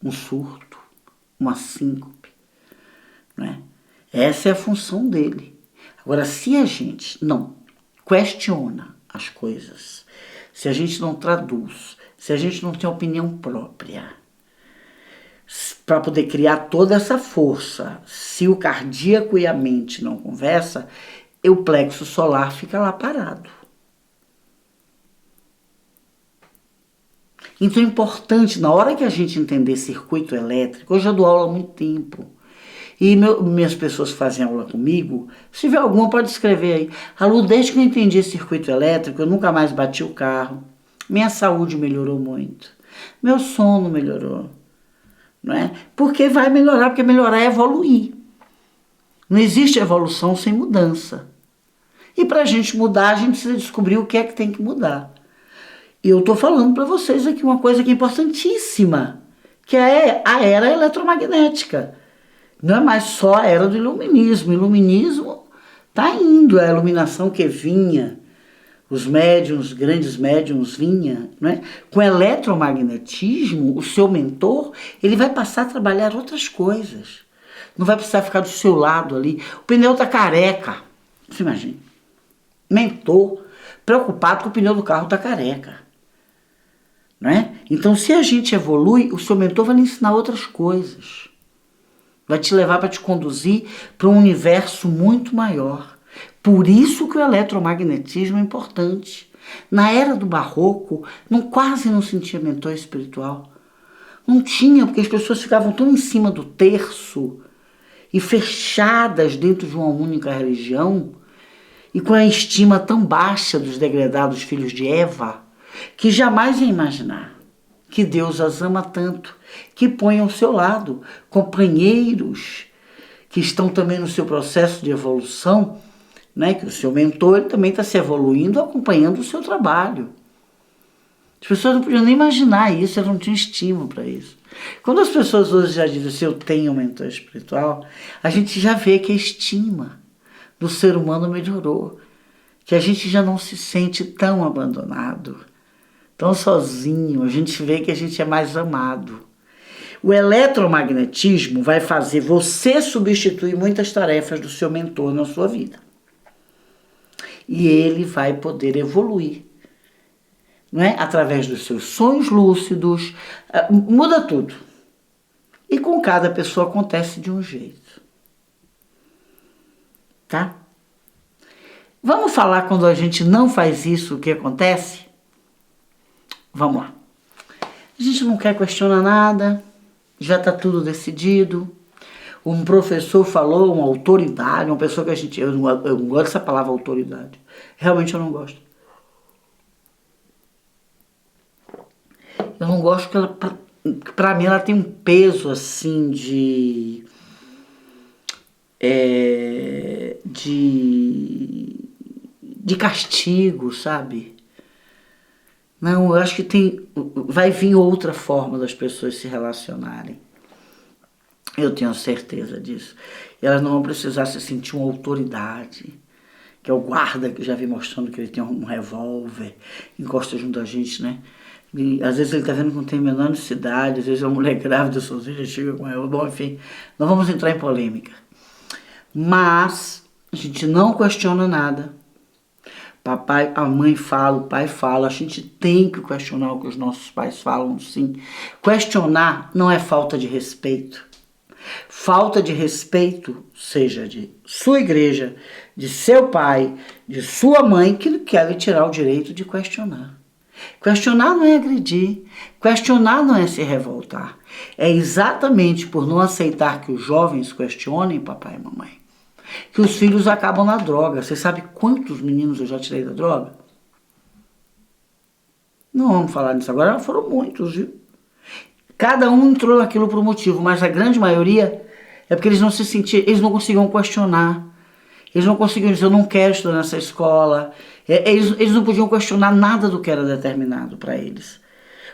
um surto, uma síncope. Né? Essa é a função dele. Agora, se a gente não questiona as coisas, se a gente não traduz, se a gente não tem opinião própria, para poder criar toda essa força, se o cardíaco e a mente não conversam, o plexo solar fica lá parado. Então é importante, na hora que a gente entender circuito elétrico, eu já dou aula há muito tempo, e minhas pessoas que fazem aula comigo, se tiver alguma pode escrever aí, Lu, desde que eu entendi circuito elétrico, eu nunca mais bati o carro, minha saúde melhorou muito, meu sono melhorou. Não é? Porque vai melhorar, porque melhorar é evoluir. Não existe evolução sem mudança. E para a gente mudar, a gente precisa descobrir o que é que tem que mudar. E eu estou falando para vocês aqui uma coisa que é importantíssima, que é a era eletromagnética. Não é mais só a era do iluminismo. O iluminismo está indo, a iluminação que vinha, os médiuns, grandes médiuns vinha, né? Com eletromagnetismo, o seu mentor, ele vai passar a trabalhar outras coisas. Não vai precisar ficar do seu lado ali. O pneu tá careca. Você imagina. Mentor, preocupado que o pneu do carro tá careca. Né? Então, se a gente evolui, o seu mentor vai lhe ensinar outras coisas. Vai te levar para te conduzir para um universo muito maior. Por isso que o eletromagnetismo é importante. Na era do barroco, quase não sentia mentor espiritual. Não tinha, porque as pessoas ficavam tão em cima do terço e fechadas dentro de uma única religião e com a estima tão baixa dos degredados filhos de Eva, que jamais iam imaginar que Deus as ama tanto, que põe ao seu lado companheiros que estão também no seu processo de evolução, né, que o seu mentor também está se evoluindo, acompanhando o seu trabalho. As pessoas não podiam nem imaginar isso, elas não tinham estímulo para isso. Quando as pessoas hoje já dizem assim, eu tenho um mentor espiritual, a gente já vê que a estima do ser humano melhorou, que a gente já não se sente tão abandonado, tão sozinho, a gente vê que a gente é mais amado. O eletromagnetismo vai fazer você substituir muitas tarefas do seu mentor na sua vida. E ele vai poder evoluir, não é? Através dos seus sonhos lúcidos, muda tudo. E com cada pessoa acontece de um jeito. Tá? Vamos falar quando a gente não faz isso, o que acontece? Vamos lá. A gente não quer questionar nada, já está tudo decidido. Um professor falou, uma autoridade, uma pessoa que a gente... Eu não gosto dessa palavra autoridade. Realmente eu não gosto. Eu não gosto que ela... Pra mim ela tem um peso assim de castigo, sabe? Não, eu acho que vai vir outra forma das pessoas se relacionarem. Eu tenho certeza disso. Elas não vão precisar se sentir uma autoridade, que é o guarda que eu já vi mostrando que ele tem um revólver, encosta junto a gente, né? E, às vezes ele tá vendo que não tem a menor necessidade, às vezes é uma mulher grávida sozinha, chega com ela. Bom, enfim, não vamos entrar em polêmica. Mas a gente não questiona nada. Papai, a mãe fala, o pai fala, a gente tem que questionar o que os nossos pais falam, sim. Questionar não é falta de respeito. Falta de respeito, seja de sua igreja, de seu pai, de sua mãe, que quer lhe tirar o direito de questionar. Questionar não é agredir, questionar não é se revoltar. É exatamente por não aceitar que os jovens questionem papai e mamãe que os filhos acabam na droga. Você sabe quantos meninos eu já tirei da droga? Não vamos falar nisso agora, foram muitos, viu? Cada um entrou naquilo por um motivo, mas a grande maioria é porque eles não se sentiam, eles não conseguiam questionar. Eles não conseguiam dizer, eu não quero estudar nessa escola. Eles não podiam questionar nada do que era determinado para eles.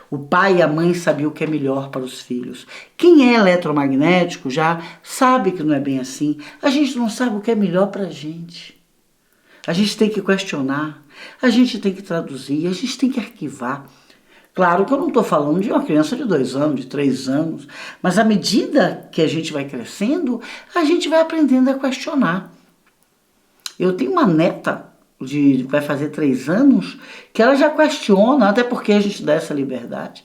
O pai e a mãe sabiam o que é melhor para os filhos. Quem é eletromagnético já sabe que não é bem assim. A gente não sabe o que é melhor para a gente. A gente tem que questionar, a gente tem que traduzir, a gente tem que arquivar. Claro que eu não estou falando de uma criança de 2 anos, de 3 anos, mas à medida que a gente vai crescendo, a gente vai aprendendo a questionar. Eu tenho uma neta que vai fazer 3 anos, que ela já questiona, até porque a gente dá essa liberdade,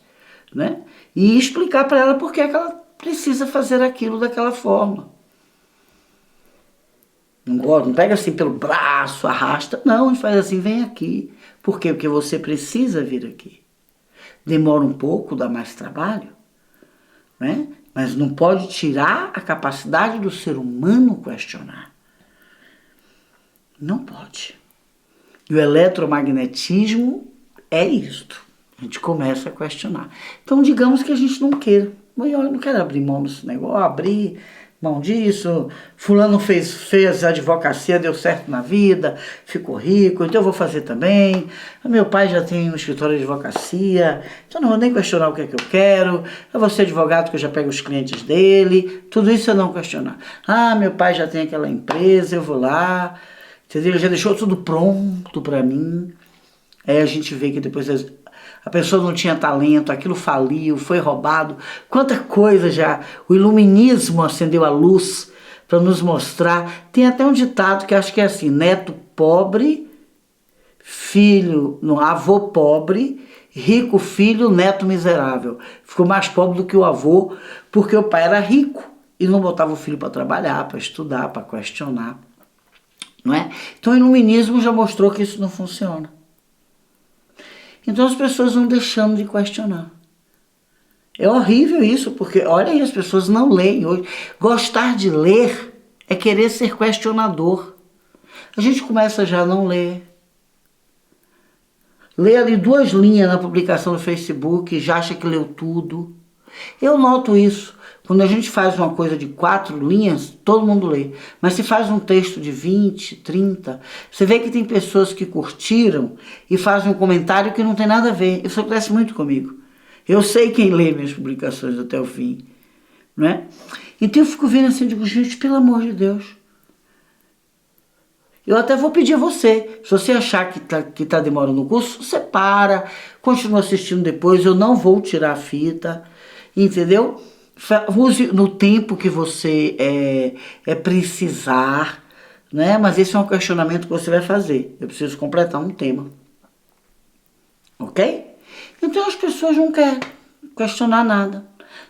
né? E explicar para ela por que ela precisa fazer aquilo daquela forma. Não pega assim pelo braço, arrasta, não, a gente faz assim, vem aqui. Por quê? Porque você precisa vir aqui. Demora um pouco, dá mais trabalho, né? Mas não pode tirar a capacidade do ser humano questionar. Não pode. E o eletromagnetismo é isto. A gente começa a questionar. Então, digamos que a gente não queira. Eu não quero abrir mão desse negócio, abrir mão disso. Fulano fez advocacia, deu certo na vida, ficou rico, então eu vou fazer também. Meu pai já tem um escritório de advocacia, então não vou nem questionar o que é que eu quero. Eu vou ser advogado que eu já pego os clientes dele. Tudo isso eu não questionar. Meu pai já tem aquela empresa, eu vou lá. Entendeu? Ele já deixou tudo pronto para mim. Aí a gente vê que depois a pessoa não tinha talento, aquilo faliu, foi roubado. Quanta coisa já. O iluminismo acendeu a luz para nos mostrar. Tem até um ditado que acho que é assim: neto pobre, filho, não, avô pobre, rico filho, neto miserável. Ficou mais pobre do que o avô, porque o pai era rico e não botava o filho para trabalhar, para estudar, para questionar. Não é? Então o iluminismo já mostrou que isso não funciona. Então as pessoas vão deixando de questionar. É horrível isso, porque olha aí, as pessoas não leem hoje. Gostar de ler é querer ser questionador. A gente começa já a não ler. Lê ali 2 linhas na publicação do Facebook e já acha que leu tudo. Eu noto isso. Quando a gente faz uma coisa de 4 linhas, todo mundo lê. Mas se faz um texto de 20, 30, você vê que tem pessoas que curtiram e fazem um comentário que não tem nada a ver. Isso acontece muito comigo. Eu sei quem lê minhas publicações até o fim. Não é? Então eu fico vendo assim, digo, gente, pelo amor de Deus. Eu até vou pedir a você, se você achar que tá demorando o curso, você para, continua assistindo depois, eu não vou tirar a fita, entendeu? Use no tempo que você precisar, né? Mas esse é um questionamento que você vai fazer. Eu preciso completar um tema. Ok? Então as pessoas não querem questionar nada.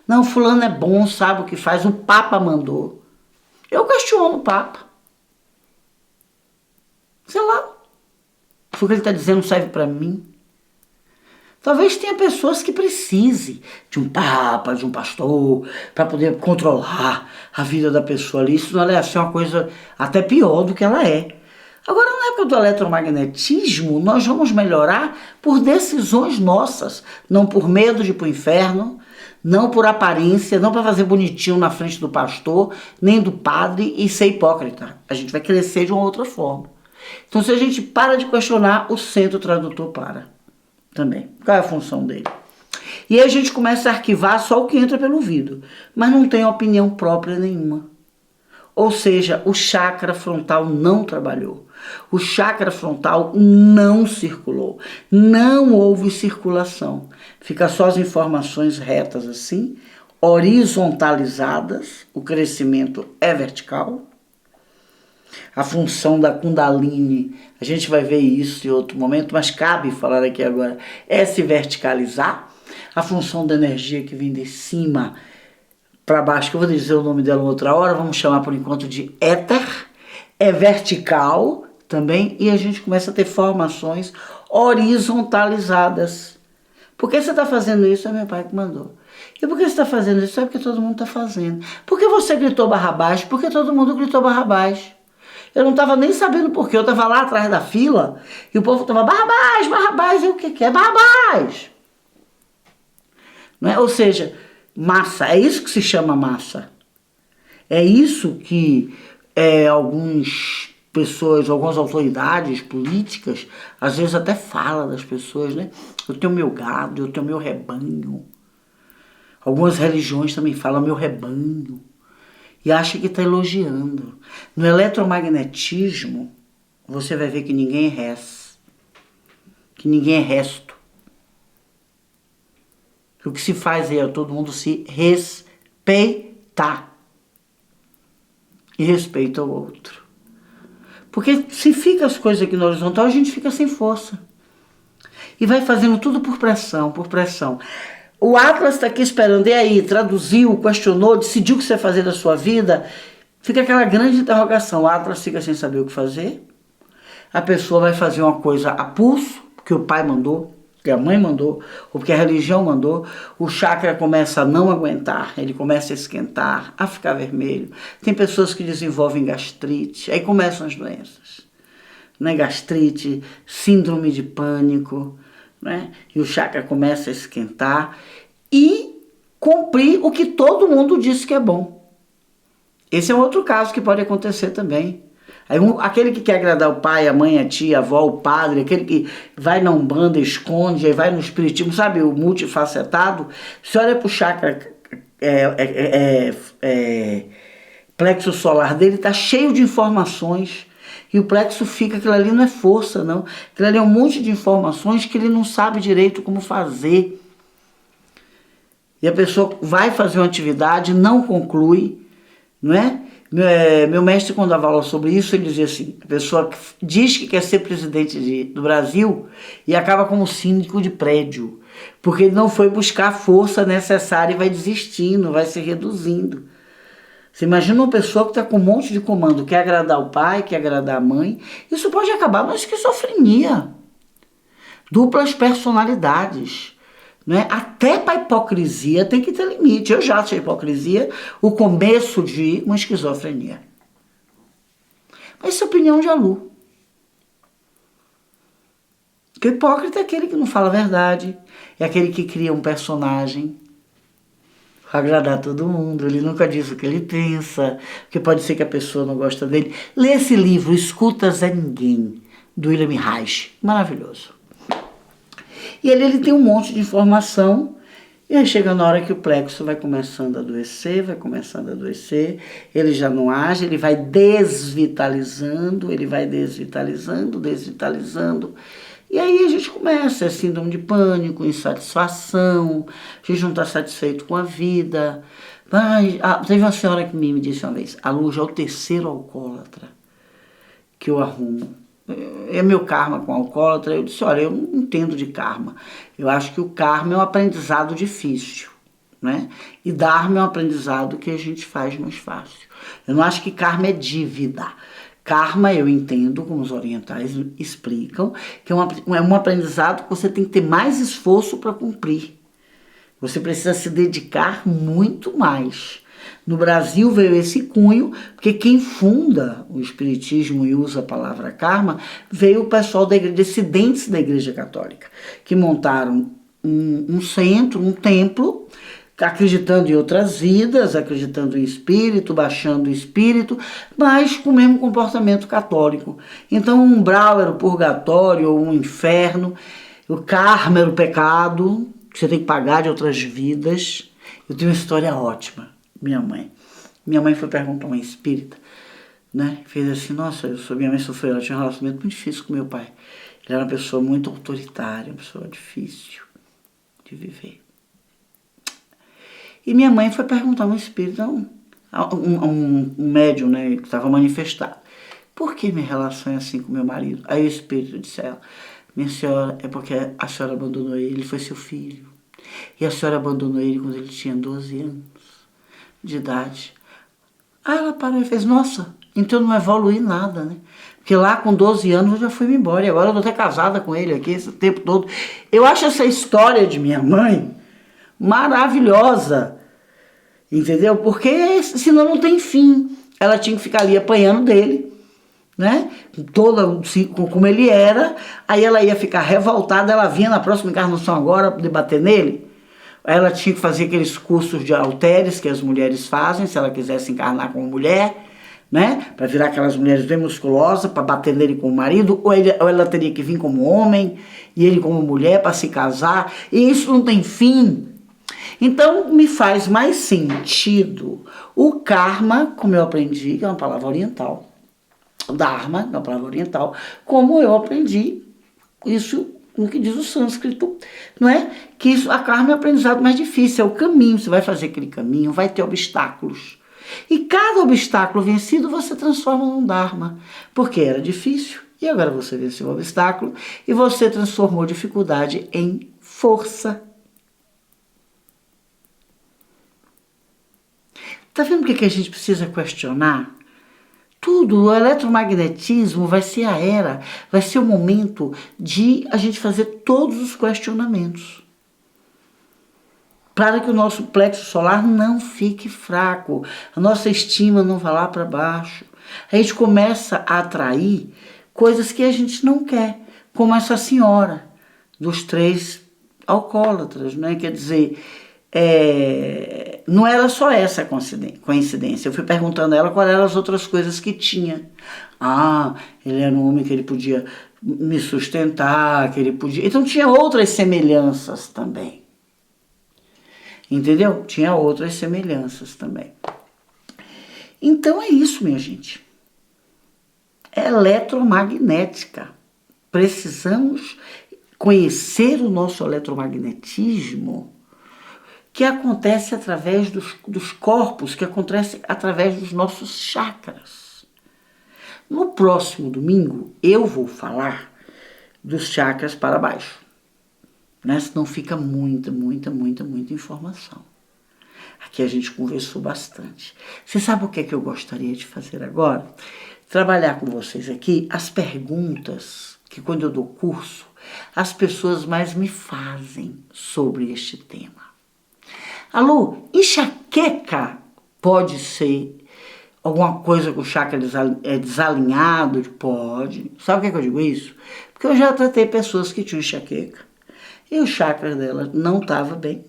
Não, fulano é bom, sabe o que faz, o Papa mandou. Eu questiono o Papa. Sei lá. O que ele está dizendo serve para mim. Talvez tenha pessoas que precisem de um papa, de um pastor, para poder controlar a vida da pessoa ali. Isso não é assim uma coisa até pior do que ela é. Agora, na época do eletromagnetismo, nós vamos melhorar por decisões nossas, não por medo de ir para o inferno, não por aparência, não para fazer bonitinho na frente do pastor, nem do padre e ser hipócrita. A gente vai crescer de uma outra forma. Então, se a gente para de questionar, o centro tradutor para também. Qual é a função dele? E aí a gente começa a arquivar só o que entra pelo ouvido, mas não tem opinião própria nenhuma. Ou seja, o chakra frontal não trabalhou. O chakra frontal não circulou. Não houve circulação. Fica só as informações retas assim, horizontalizadas. O crescimento é vertical. A função da Kundalini, a gente vai ver isso em outro momento, mas cabe falar aqui agora, é se verticalizar. A função da energia que vem de cima para baixo, que eu vou dizer o nome dela outra hora, vamos chamar por enquanto de éter, é vertical também, e a gente começa a ter formações horizontalizadas. Por que você está fazendo isso? É meu pai que mandou. E por que você está fazendo isso? É porque todo mundo está fazendo. Por que você gritou barra baixo? Porque todo mundo gritou barra baixo. Eu não estava nem sabendo por quê. Eu estava lá atrás da fila e o povo estava barra baixo. E o que é? Barra baixo. Não é? Ou seja, massa. É isso que se chama massa. É isso que algumas pessoas, algumas autoridades políticas, às vezes até falam das pessoas, né? Eu tenho meu gado, eu tenho meu rebanho. Algumas religiões também falam meu rebanho. E acha que está elogiando. No eletromagnetismo, você vai ver que ninguém é res. Que ninguém é resto. O que se faz é todo mundo se respeitar. E respeita o outro. Porque se fica as coisas aqui no horizontal, a gente fica sem força. E vai fazendo tudo por pressão, por pressão. O Atlas está aqui esperando, e aí? Traduziu, questionou, decidiu o que você vai fazer da sua vida? Fica aquela grande interrogação. O Atlas fica sem saber o que fazer. A pessoa vai fazer uma coisa a pulso, porque o pai mandou, porque a mãe mandou, ou porque a religião mandou. O chakra começa a não aguentar, ele começa a esquentar, a ficar vermelho. Tem pessoas que desenvolvem gastrite, aí começam as doenças. Né? Gastrite, síndrome de pânico, né? E o chakra começa a esquentar e cumprir o que todo mundo disse que é bom. Esse é um outro caso que pode acontecer também. Aí aquele que quer agradar o pai, a mãe, a tia, a avó, o padre, aquele que vai na Umbanda, esconde, aí vai no espiritismo, sabe, o multifacetado, você olha para o chakra plexo solar dele, está cheio de informações. E o plexo fica, aquilo ali não é força, não. Aquilo ali é um monte de informações que ele não sabe direito como fazer. E a pessoa vai fazer uma atividade, não conclui, não é? Meu mestre, quando dava aula sobre isso, ele dizia assim, a pessoa diz que quer ser presidente do Brasil e acaba como síndico de prédio, porque ele não foi buscar a força necessária e vai desistindo, vai se reduzindo. Você imagina uma pessoa que está com um monte de comando, quer agradar o pai, quer agradar a mãe. Isso pode acabar numa esquizofrenia. Duplas personalidades. Né? Até para a hipocrisia tem que ter limite. Eu já achei hipocrisia o começo de uma esquizofrenia. Mas isso é opinião de Alu. Porque o hipócrita é aquele que não fala a verdade, é aquele que cria um personagem para agradar todo mundo, ele nunca diz o que ele pensa, porque pode ser que a pessoa não gosta dele. Lê esse livro, Escuta Zé Ninguém, do William Reich, maravilhoso. E ele tem um monte de informação, e aí chega na hora que o plexo vai começando a adoecer, ele já não age, ele vai desvitalizando, e aí a gente começa, síndrome de pânico, insatisfação, a gente não está satisfeito com a vida. Teve uma senhora que me disse uma vez, a Lu já é o terceiro alcoólatra que eu arrumo. É meu karma com alcoólatra. Eu disse, olha, eu não entendo de karma. Eu acho que o karma é um aprendizado difícil, né? E dharma é um aprendizado que a gente faz mais fácil. Eu não acho que karma é dívida. Karma, eu entendo, como os orientais explicam, que é um aprendizado que você tem que ter mais esforço para cumprir. Você precisa se dedicar muito mais. No Brasil veio esse cunho, porque quem funda o espiritismo e usa a palavra karma, veio o pessoal da igreja, dissidentes da Igreja Católica, que montaram um centro, um templo, acreditando em outras vidas, acreditando em espírito, baixando o espírito, mas com o mesmo comportamento católico. Então o umbral era o purgatório ou um inferno, o karma era o pecado, que você tem que pagar de outras vidas. Eu tenho uma história ótima, minha mãe. Minha mãe foi perguntar a uma espírita, né? Fez assim, nossa, minha mãe sofreu, ela tinha um relacionamento muito difícil com meu pai. Ele era uma pessoa muito autoritária, uma pessoa difícil de viver. E minha mãe foi perguntar a um espírito, um médium, né, que estava manifestado. Por que minha relação é assim com meu marido? Aí o espírito disse a ela, minha senhora, é porque a senhora abandonou ele foi seu filho. E a senhora abandonou ele quando ele tinha 12 anos de idade. Aí ela parou e fez, nossa, então eu não evoluí nada, né? Porque lá com 12 anos eu já fui embora, e agora eu tô até casada com ele aqui esse tempo todo. Eu acho essa história de minha mãe maravilhosa, entendeu? Porque senão não tem fim. Ela tinha que ficar ali apanhando dele, né? Como ele era, aí ela ia ficar revoltada, ela vinha na próxima encarnação agora debater nele. Aí ela tinha que fazer aqueles cursos de halteres que as mulheres fazem, se ela quisesse encarnar como mulher, né? Para virar aquelas mulheres bem musculosas, para bater nele com o marido, ou ela teria que vir como homem, e ele como mulher para se casar, e isso não tem fim. Então me faz mais sentido o karma, como eu aprendi, que é uma palavra oriental, dharma, que é uma palavra oriental, como eu aprendi isso no que diz o sânscrito, não é? Que isso, a karma é o aprendizado mais difícil, é o caminho, você vai fazer aquele caminho, vai ter obstáculos. E cada obstáculo vencido você transforma num dharma, porque era difícil e agora você venceu o obstáculo e você transformou dificuldade em força. Tá vendo o que a gente precisa questionar? Tudo, o eletromagnetismo vai ser a era, vai ser o momento de a gente fazer todos os questionamentos. Para que o nosso plexo solar não fique fraco, a nossa estima não vá lá para baixo. A gente começa a atrair coisas que a gente não quer, como essa senhora dos 3 alcoólatras, né? Quer dizer, não era só essa coincidência. Eu fui perguntando a ela quais eram as outras coisas que tinha. Ele era um homem que ele podia me sustentar, que ele podia... Então tinha outras semelhanças também. Entendeu? Tinha outras semelhanças também. Então é isso, minha gente. É eletromagnética. Precisamos conhecer o nosso eletromagnetismo, que acontece através dos corpos, que acontece através dos nossos chakras. No próximo domingo, eu vou falar dos chakras para baixo, né? Senão fica muita informação. Aqui a gente conversou bastante. Você sabe o que é que eu gostaria de fazer agora? Trabalhar com vocês aqui as perguntas que quando eu dou curso, as pessoas mais me fazem sobre este tema. Alô, enxaqueca pode ser alguma coisa com o chakra desalinhado? Pode. Sabe por que eu digo isso? Porque eu já tratei pessoas que tinham enxaqueca e o chakra dela não estava bem.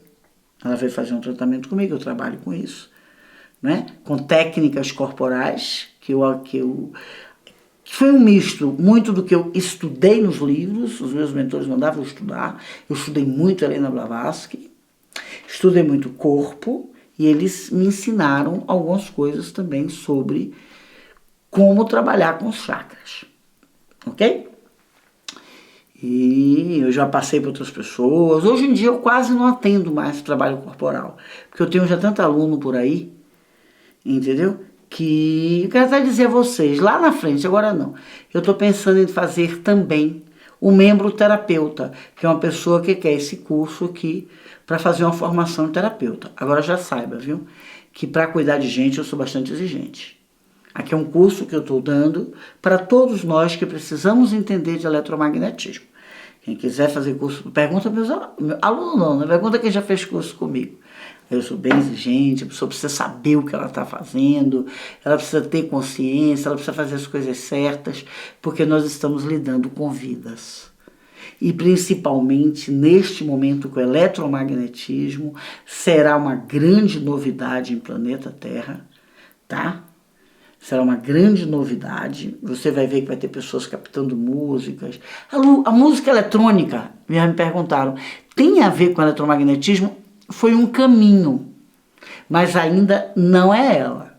Ela veio fazer um tratamento comigo, eu trabalho com isso, né? Com técnicas corporais, que foi um misto muito do que eu estudei nos livros, os meus mentores mandavam eu estudar, eu estudei muito Helena Blavatsky, estudei muito corpo e eles me ensinaram algumas coisas também sobre como trabalhar com os chakras, ok? E eu já passei para outras pessoas. Hoje em dia eu quase não atendo mais trabalho corporal, porque eu tenho já tanto aluno por aí, entendeu? Que eu quero até dizer a vocês, lá na frente, agora não, eu estou pensando em fazer também o membro terapeuta, que é uma pessoa que quer esse curso aqui para fazer uma formação de terapeuta. Agora já saiba, viu? Que para cuidar de gente eu sou bastante exigente. Aqui é um curso que eu estou dando para todos nós que precisamos entender de eletromagnetismo. Quem quiser fazer curso, pergunta meus alunos, não, né? Pergunta quem já fez curso comigo. Eu sou bem exigente, a pessoa precisa saber o que ela está fazendo, ela precisa ter consciência, ela precisa fazer as coisas certas, porque nós estamos lidando com vidas. E principalmente neste momento com o eletromagnetismo, será uma grande novidade em planeta Terra, tá? Será uma grande novidade. Você vai ver que vai ter pessoas captando músicas. A música eletrônica, já me perguntaram, tem a ver com o eletromagnetismo? Foi um caminho, mas ainda não é ela.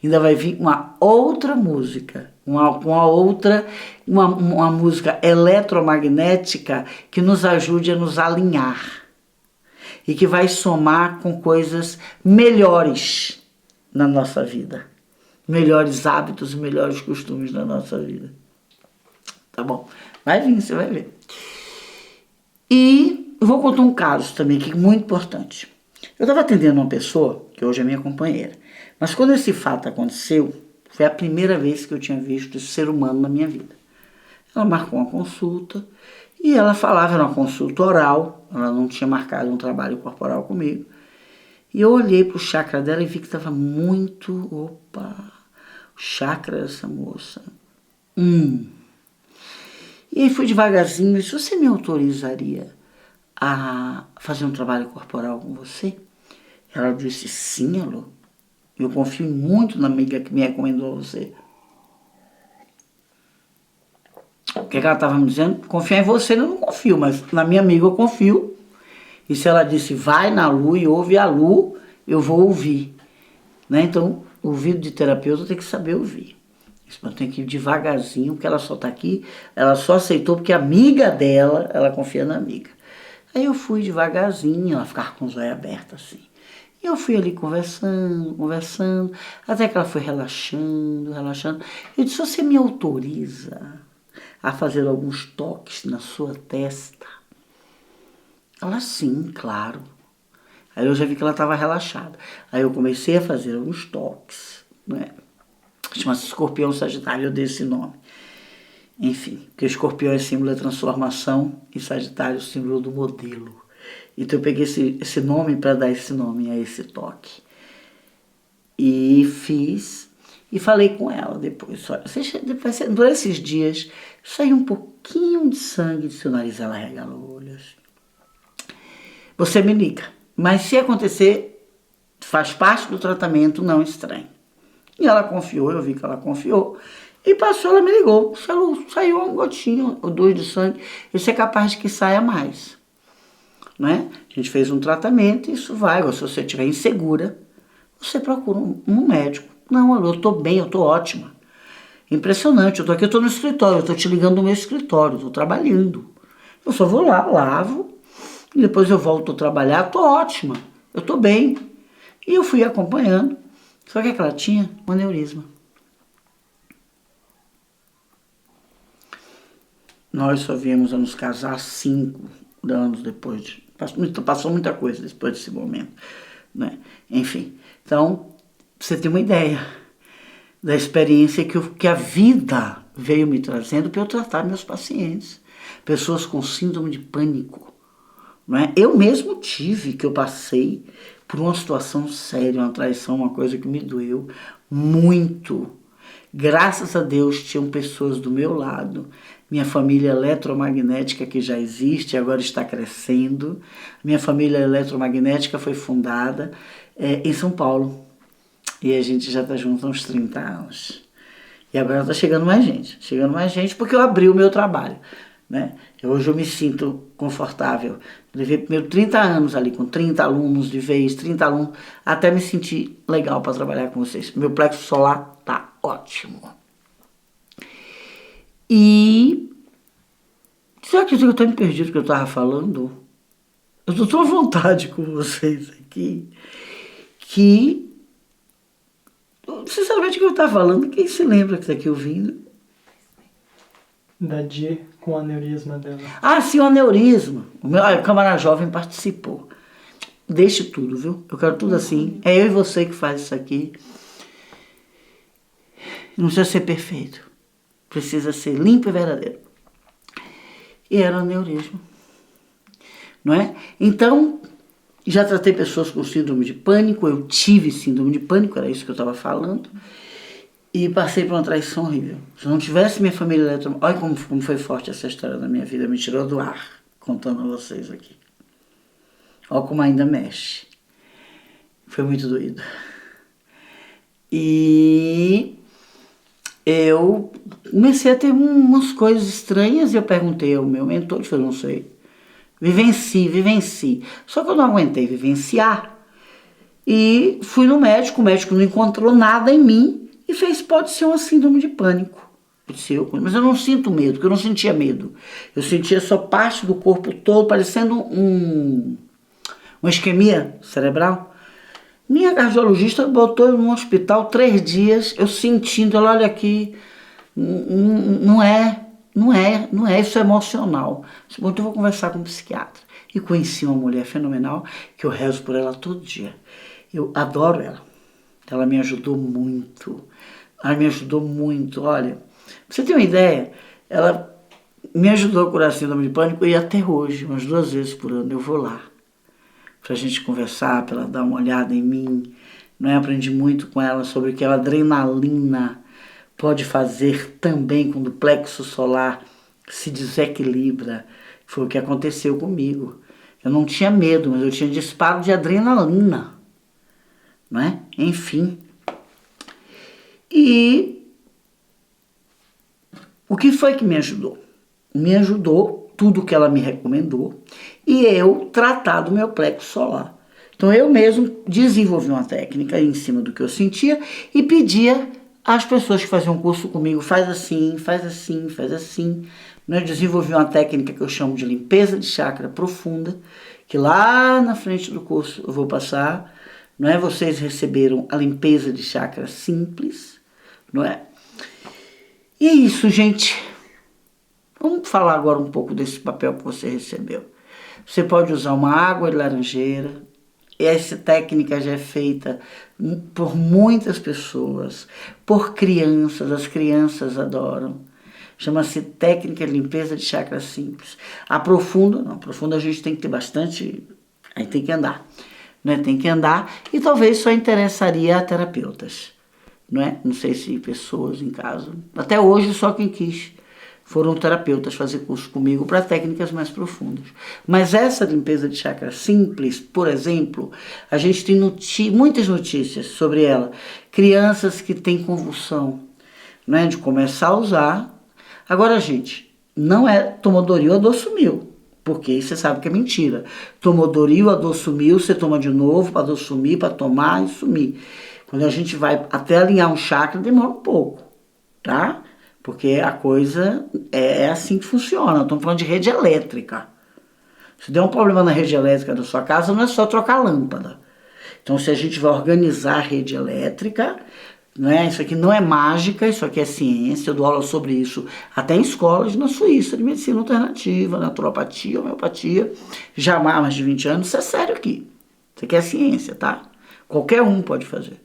Ainda vai vir uma outra música, uma música eletromagnética que nos ajude a nos alinhar e que vai somar com coisas melhores na nossa vida. Melhores hábitos e melhores costumes na nossa vida. Tá bom? Vai vir, você vai ver. E eu vou contar um caso também que é muito importante. Eu estava atendendo uma pessoa, que hoje é minha companheira, mas quando esse fato aconteceu, foi a primeira vez que eu tinha visto esse ser humano na minha vida. Ela marcou uma consulta e ela falava, era uma consulta oral, ela não tinha marcado um trabalho corporal comigo. E eu olhei para o chakra dela e vi que estava muito... Opa! O chakra dessa moça. E aí fui devagarzinho e disse, você me autorizaria a fazer um trabalho corporal com você? Ela disse, sim, Alô. Eu confio muito na amiga que me recomendou a você. O que ela estava me dizendo? Confiar em você eu não confio, mas na minha amiga eu confio. E se ela disse, vai na Lu e ouve a Lu, eu vou ouvir. Né? Então, o ouvido de terapeuta tem que saber ouvir. Eu tenho que ir devagarzinho, porque ela só está aqui, ela só aceitou porque a amiga dela, ela confia na amiga. Aí eu fui devagarzinho, ela ficava com os olhos abertos assim. E eu fui ali conversando, até que ela foi relaxando. Eu disse, você me autoriza a fazer alguns toques na sua testa? Ela, sim, claro. Aí eu já vi que ela estava relaxada. Aí eu comecei a fazer alguns toques, né? Chama-se escorpião sagitário, eu dei esse nome. Enfim, porque escorpião é símbolo da transformação e sagitário é símbolo do modelo. Então eu peguei esse nome para dar esse nome a esse toque. E fiz, e falei com ela depois. Olha, durante esses dias, saiu um pouquinho de sangue do seu nariz, ela regalou olhos. Você me liga, mas se acontecer, faz parte do tratamento, não estranhe. E ela confiou, eu vi que ela confiou. E passou, ela me ligou. Saiu uma gotinha ou duas de sangue. Isso é capaz de que saia mais. Né? A gente fez um tratamento e isso vai. Ou se você estiver insegura, você procura um médico. Não, Alô, eu estou bem, eu estou ótima. Impressionante, eu estou aqui, eu estou no escritório, eu estou te ligando no meu escritório, estou trabalhando. Eu só vou lá, lavo, e depois eu volto a trabalhar, estou ótima, eu estou bem. E eu fui acompanhando. Só que ela tinha um aneurisma. Nós só viemos a nos casar 5 anos depois. Passou muita coisa depois desse momento. Né? Enfim, então, você tem uma ideia da experiência que a vida veio me trazendo para eu tratar meus pacientes. Pessoas com síndrome de pânico. Né? Eu mesmo tive, que eu passei por uma situação séria, uma traição, uma coisa que me doeu muito. Graças a Deus tinham pessoas do meu lado, minha família eletromagnética que já existe, agora está crescendo. Minha família eletromagnética foi fundada em São Paulo e a gente já está junto há uns 30 anos. E agora está chegando mais gente porque eu abri o meu trabalho. Né? Hoje eu me sinto confortável. Levei primeiro 30 anos ali, com 30 alunos de vez, 30 alunos, até me sentir legal para trabalhar com vocês. Meu plexo solar tá ótimo. E será que eu estou me perdido do que eu estava falando? Eu estou tão à vontade com vocês aqui que, sinceramente, o que eu estava falando, quem se lembra que está aqui ouvindo? Da Di com o aneurisma dela. Ah, sim, o aneurisma. O Câmara Jovem participou. Deixe tudo, viu? Eu quero tudo assim. É eu e você que faz isso aqui. Não precisa ser perfeito. Precisa ser limpo e verdadeiro. E era aneurisma. Não é? Então, já tratei pessoas com síndrome de pânico, eu tive síndrome de pânico, era isso que eu estava falando, e passei por uma traição horrível. Se eu não tivesse minha família olha como foi forte essa história da minha vida, me tirou do ar, contando a vocês aqui. Olha como ainda mexe. Foi muito doído. E eu comecei a ter umas coisas estranhas e eu perguntei ao meu mentor, eu não sei, vivencie. Só que eu não aguentei vivenciar e fui no médico, o médico não encontrou nada em mim e fez, pode ser uma síndrome de pânico. Mas eu não sinto medo, porque eu não sentia medo. Eu sentia só parte do corpo todo, parecendo uma isquemia cerebral. Minha cardiologista botou eu no hospital 3 dias, eu sentindo, ela, olha aqui, não é, isso é emocional. Então eu vou conversar com um psiquiatra. E conheci uma mulher fenomenal, que eu rezo por ela todo dia. Eu adoro ela. Ela me ajudou muito. Olha, pra você ter uma ideia, ela me ajudou a curar a síndrome de pânico e até hoje, umas 2 vezes por ano, eu vou lá. Pra gente conversar, pra ela dar uma olhada em mim. Não é? Aprendi muito com ela sobre o que a adrenalina pode fazer também quando o plexo solar se desequilibra. Foi o que aconteceu comigo. Eu não tinha medo, mas eu tinha disparo de adrenalina. Não é? Enfim. E o que foi que me ajudou? Me ajudou tudo que ela me recomendou e eu tratar do meu plexo solar. Então eu mesmo desenvolvi uma técnica em cima do que eu sentia e pedia às pessoas que faziam curso comigo, faz assim, faz assim, faz assim. Eu desenvolvi uma técnica que eu chamo de limpeza de chakra profunda, que lá na frente do curso eu vou passar. Não é? Vocês receberam a limpeza de chakra simples, não é? E é isso, gente. Vamos falar agora um pouco desse papel que você recebeu. Você pode usar uma água de laranjeira. Essa técnica já é feita por muitas pessoas, por crianças, as crianças adoram. Chama-se técnica de limpeza de chakra simples. A profunda a gente tem que ter bastante, aí tem que andar, né? Tem que andar e talvez só interessaria a terapeutas, não é? Não sei se pessoas em casa, até hoje só quem quis foram terapeutas fazer curso comigo para técnicas mais profundas. Mas essa limpeza de chakra simples, por exemplo, a gente tem muitas notícias sobre ela. Crianças que têm convulsão, né, de começar a usar. Agora, gente, não é Tomodoril, a dor sumiu. Porque você sabe que é mentira. Tomodoril, a dor sumiu, você toma de novo para a dor sumir, para tomar e sumir. Quando a gente vai até alinhar um chakra, demora um pouco, tá? Porque a coisa é assim que funciona. Estamos falando de rede elétrica. Se der um problema na rede elétrica da sua casa, não é só trocar a lâmpada. Então, se a gente vai organizar a rede elétrica, né, isso aqui não é mágica, isso aqui é ciência. Eu dou aula sobre isso até em escolas na Suíça, de medicina alternativa, naturopatia, homeopatia, já há mais de 20 anos. Isso é sério aqui. Isso aqui é ciência, tá? Qualquer um pode fazer.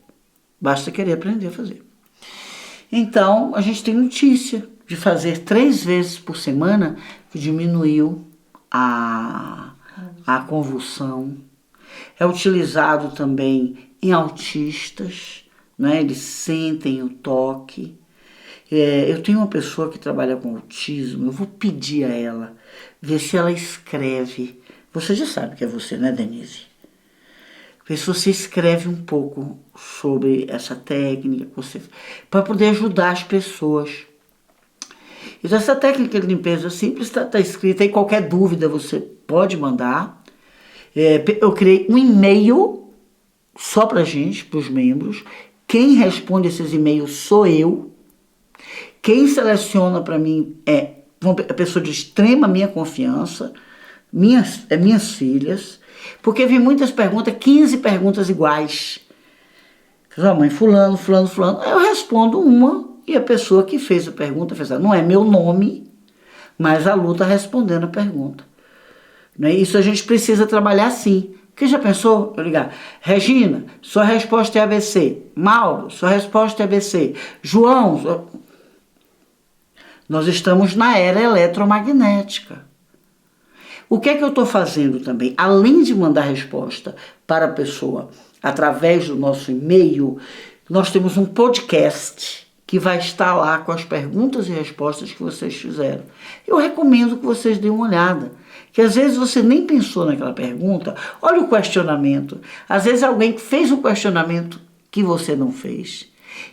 Basta querer aprender a fazer. Então, a gente tem notícia de fazer 3 vezes por semana que diminuiu a convulsão. É utilizado também em autistas, né? Eles sentem o toque. Eu tenho uma pessoa que trabalha com autismo, eu vou pedir a ela, ver se ela escreve. Você já sabe que é você, né, Denise? Ver se você escreve um pouco sobre essa técnica, para poder ajudar as pessoas. Então, essa técnica de limpeza simples está escrita aí, qualquer dúvida você pode mandar. Eu criei um e-mail só para gente, para os membros. Quem responde esses e-mails sou eu. Quem seleciona para mim é uma pessoa de extrema minha confiança, minhas filhas. Porque vem muitas perguntas, 15 perguntas iguais. Mãe, fulano. Eu respondo uma e a pessoa que fez a pergunta fez, não é meu nome, mas a Lu está respondendo a pergunta. Isso a gente precisa trabalhar sim, Porque já pensou eu ligar? Regina, sua resposta é ABC. Mauro, sua resposta é ABC. João, nós estamos na era eletromagnética. O que é que eu estou fazendo também? Além de mandar resposta para a pessoa através do nosso e-mail, nós temos um podcast que vai estar lá com as perguntas e respostas que vocês fizeram. Eu recomendo que vocês deem uma olhada, que às vezes você nem pensou naquela pergunta. Olha o questionamento. Às vezes alguém que fez um questionamento que você não fez.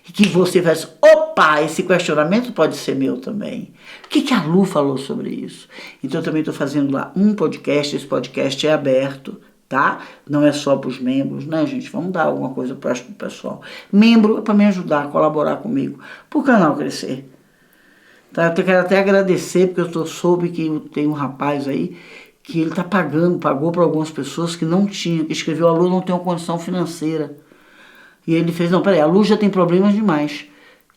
E que você vai dizer, opa, esse questionamento pode ser meu também. O que a Lu falou sobre isso? Então eu também estou fazendo lá um podcast, esse podcast é aberto, tá? Não é só para os membros, né, gente? Vamos dar alguma coisa para o pessoal. Membro é para me ajudar, colaborar comigo, para o canal crescer. Tá? Eu quero até agradecer, porque eu soube que tem um rapaz aí que ele está pagou para algumas pessoas que não tinham, que escreveu, a Lu não tem uma condição financeira. E ele fez, não, peraí, a Lu já tem problemas demais.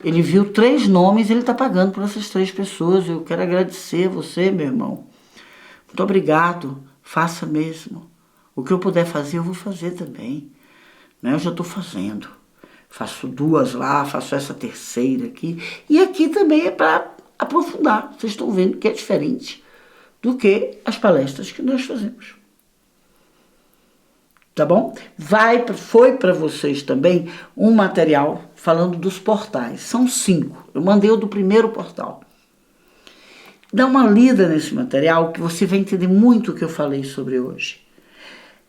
Ele viu 3 nomes e ele está pagando por essas 3 pessoas. Eu quero agradecer a você, meu irmão. Muito obrigado, faça mesmo. O que eu puder fazer, eu vou fazer também. Né? Eu já estou fazendo. Faço 2 lá, faço essa 3ª aqui. E aqui também é para aprofundar. Vocês estão vendo que é diferente do que as palestras que nós fazemos. Tá bom? Foi para vocês também um material falando dos portais. São 5. Eu mandei o do primeiro portal. Dá uma lida nesse material que você vai entender muito o que eu falei sobre hoje.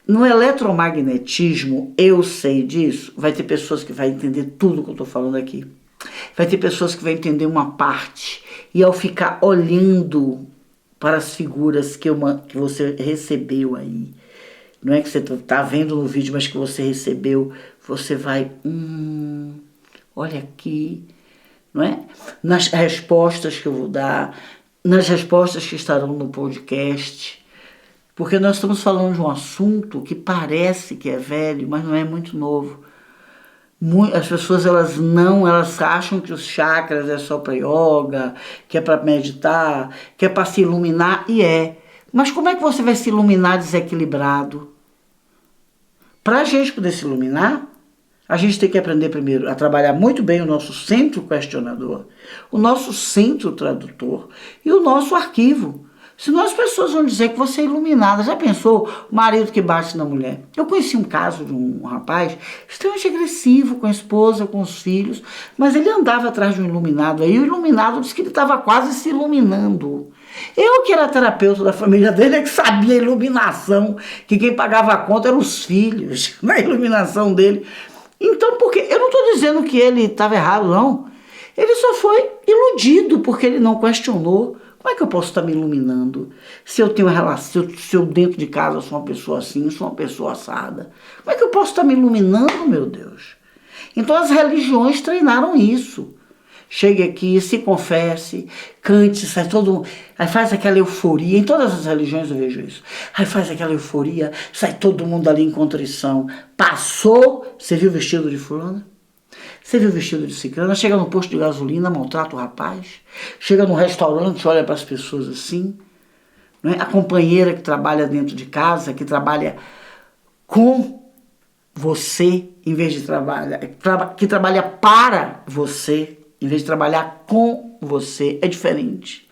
No eletromagnetismo, eu sei disso, vai ter pessoas que vão entender tudo que eu estou falando aqui. Vai ter pessoas que vão entender uma parte. E ao ficar olhando para as figuras que você recebeu aí, não é que você está vendo no vídeo, mas que você recebeu, você vai, olha aqui, não é? Nas respostas que eu vou dar, nas respostas que estarão no podcast, porque nós estamos falando de um assunto que parece que é velho, mas não é muito novo. As pessoas elas acham que os chakras é só para yoga, que é para meditar, que é para se iluminar, e é. Mas como é que você vai se iluminar desequilibrado? Para a gente poder se iluminar, a gente tem que aprender primeiro a trabalhar muito bem o nosso centro questionador, o nosso centro tradutor e o nosso arquivo. Senão as pessoas vão dizer que você é iluminada. Já pensou o marido que bate na mulher? Eu conheci um caso de um rapaz extremamente agressivo com a esposa, com os filhos, mas ele andava atrás de um iluminado. Aí o iluminado disse que ele estava quase se iluminando. Eu, que era terapeuta da família dele, é que sabia a iluminação, que quem pagava a conta eram os filhos, na iluminação dele. Então, porque eu não estou dizendo que ele estava errado, não. Ele só foi iludido porque ele não questionou. Como é que eu posso estar me iluminando se eu tenho relação, se eu dentro de casa sou uma pessoa assim, sou uma pessoa assada? Como é que eu posso estar me iluminando, meu Deus? Então as religiões treinaram isso. Chegue aqui, se confesse, cante, sai todo mundo. Aí faz aquela euforia, em todas as religiões eu vejo isso. Aí faz aquela euforia, sai todo mundo ali em contrição. Passou, você viu o vestido de fulana? Você viu o vestido de ciclana? Chega no posto de gasolina, maltrata o rapaz. Chega no restaurante, olha para as pessoas assim. Não é? A companheira que trabalha dentro de casa, que trabalha com você, em vez de trabalhar, que trabalha para você, em vez de trabalhar com você, é diferente.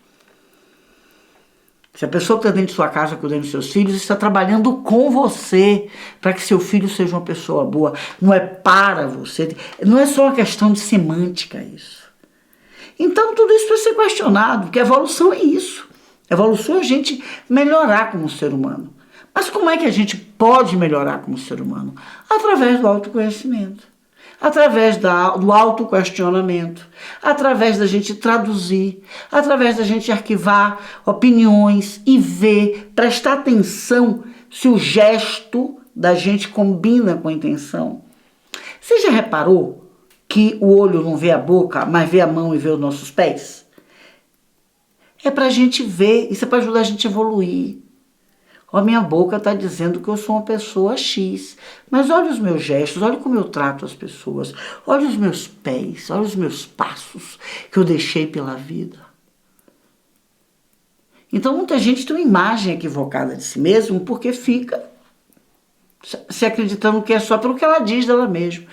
Se a pessoa que está dentro de sua casa cuidando dos seus filhos está trabalhando com você para que seu filho seja uma pessoa boa, não é para você, não é só uma questão de semântica isso. Então tudo isso precisa ser questionado, porque a evolução é isso. A evolução é a gente melhorar como ser humano. Mas como é que a gente pode melhorar como ser humano? Através do autoconhecimento. Através do autoquestionamento, através da gente traduzir, através da gente arquivar opiniões e ver, prestar atenção se o gesto da gente combina com a intenção. Você já reparou que o olho não vê a boca, mas vê a mão e vê os nossos pés? É para a gente ver, isso é para ajudar a gente a evoluir. A minha boca está dizendo que eu sou uma pessoa X, mas olha os meus gestos, olha como eu trato as pessoas, olha os meus pés, olha os meus passos que eu deixei pela vida. Então muita gente tem uma imagem equivocada de si mesmo porque fica se acreditando que é só pelo que ela diz dela mesma.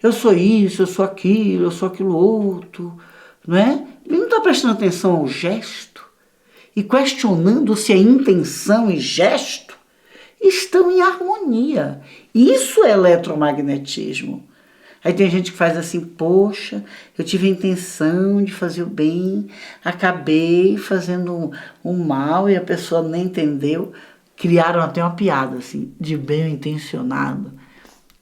Eu sou isso, eu sou aquilo outro, não é? Ele não está prestando atenção ao gesto e questionando se a intenção e gesto estão em harmonia. Isso é eletromagnetismo. Aí tem gente que faz assim, poxa, eu tive a intenção de fazer o bem, acabei fazendo um mal e a pessoa nem entendeu. Criaram até uma piada assim, de bem intencionado,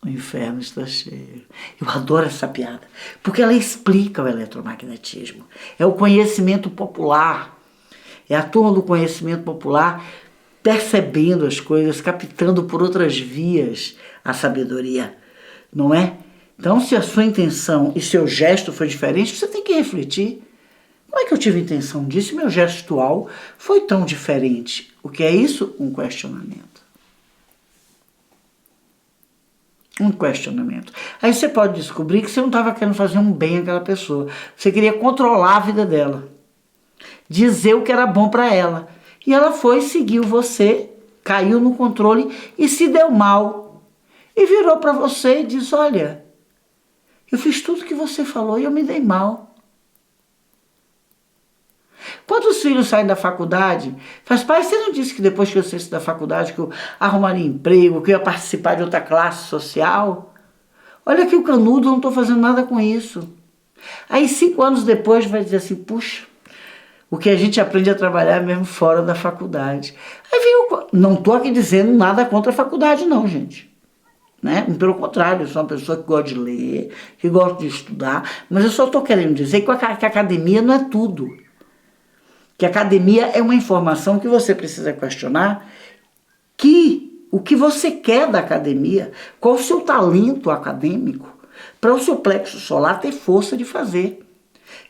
o inferno está cheio. Eu adoro essa piada, porque ela explica o eletromagnetismo. É o conhecimento popular, é a turma do conhecimento popular percebendo as coisas, captando por outras vias a sabedoria, não é? Então, se a sua intenção e seu gesto foi diferente, você tem que refletir. Como é que eu tive intenção disso? Meu gestual foi tão diferente. O que é isso? Um questionamento. Um questionamento. Aí você pode descobrir que você não estava querendo fazer um bem àquela pessoa. Você queria controlar a vida dela. Dizer o que era bom para ela. E ela foi, seguiu você, caiu no controle e se deu mal. E virou para você e diz, olha, eu fiz tudo que você falou e eu me dei mal. Quando os filhos saem da faculdade, faz, pai, você não disse que depois que eu saísse da faculdade que eu arrumaria emprego, que eu ia participar de outra classe social? Olha aqui o canudo, eu não estou fazendo nada com isso. Aí 5 anos depois vai dizer assim, puxa, o que a gente aprende a trabalhar mesmo fora da faculdade. Aí vem não estou aqui dizendo nada contra a faculdade não, gente. Né? Pelo contrário, eu sou uma pessoa que gosta de ler, que gosta de estudar, mas eu só estou querendo dizer que a academia não é tudo. Que a academia é uma informação que você precisa questionar, que o que você quer da academia, qual o seu talento acadêmico, para o seu plexo solar ter força de fazer.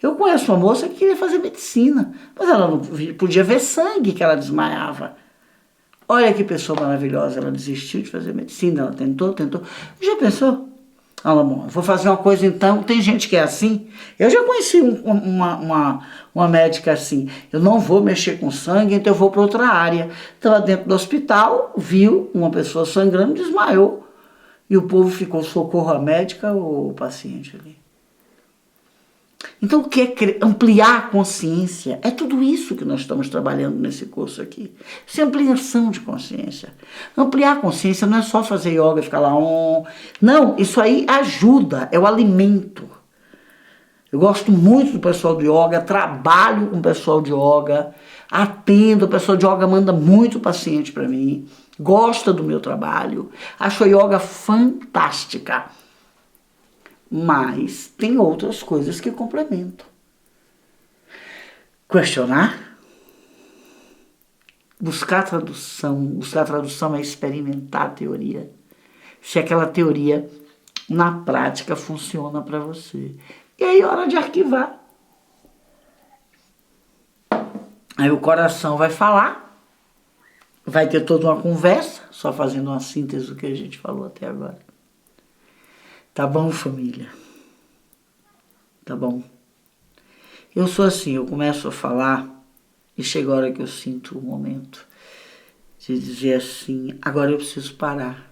Eu conheço uma moça que queria fazer medicina, mas ela não podia ver sangue, que ela desmaiava. Olha que pessoa maravilhosa, ela desistiu de fazer medicina, ela tentou. Já pensou? Ela, bom, vou fazer uma coisa então, tem gente que é assim. Eu já conheci uma médica assim, eu não vou mexer com sangue, então eu vou para outra área. Estava dentro do hospital, viu uma pessoa sangrando, desmaiou. E o povo ficou socorro à médica ou o paciente ali. Então, o que é ampliar a consciência? É tudo isso que nós estamos trabalhando nesse curso aqui. Isso é ampliação de consciência. Ampliar a consciência não é só fazer yoga e ficar lá... Não, isso aí ajuda, é o alimento. Eu gosto muito do pessoal do yoga, trabalho com o pessoal de yoga, atendo, o pessoal de yoga manda muito paciente para mim, gosta do meu trabalho, acho a yoga fantástica. Mas tem outras coisas que complementam. Questionar, buscar tradução é experimentar a teoria. Se aquela teoria, na prática, funciona para você. E aí é hora de arquivar. Aí o coração vai falar, vai ter toda uma conversa, só fazendo uma síntese do que a gente falou até agora. Tá bom, família? Tá bom? Eu sou assim, eu começo a falar e chega a hora que eu sinto o momento de dizer assim, agora eu preciso parar.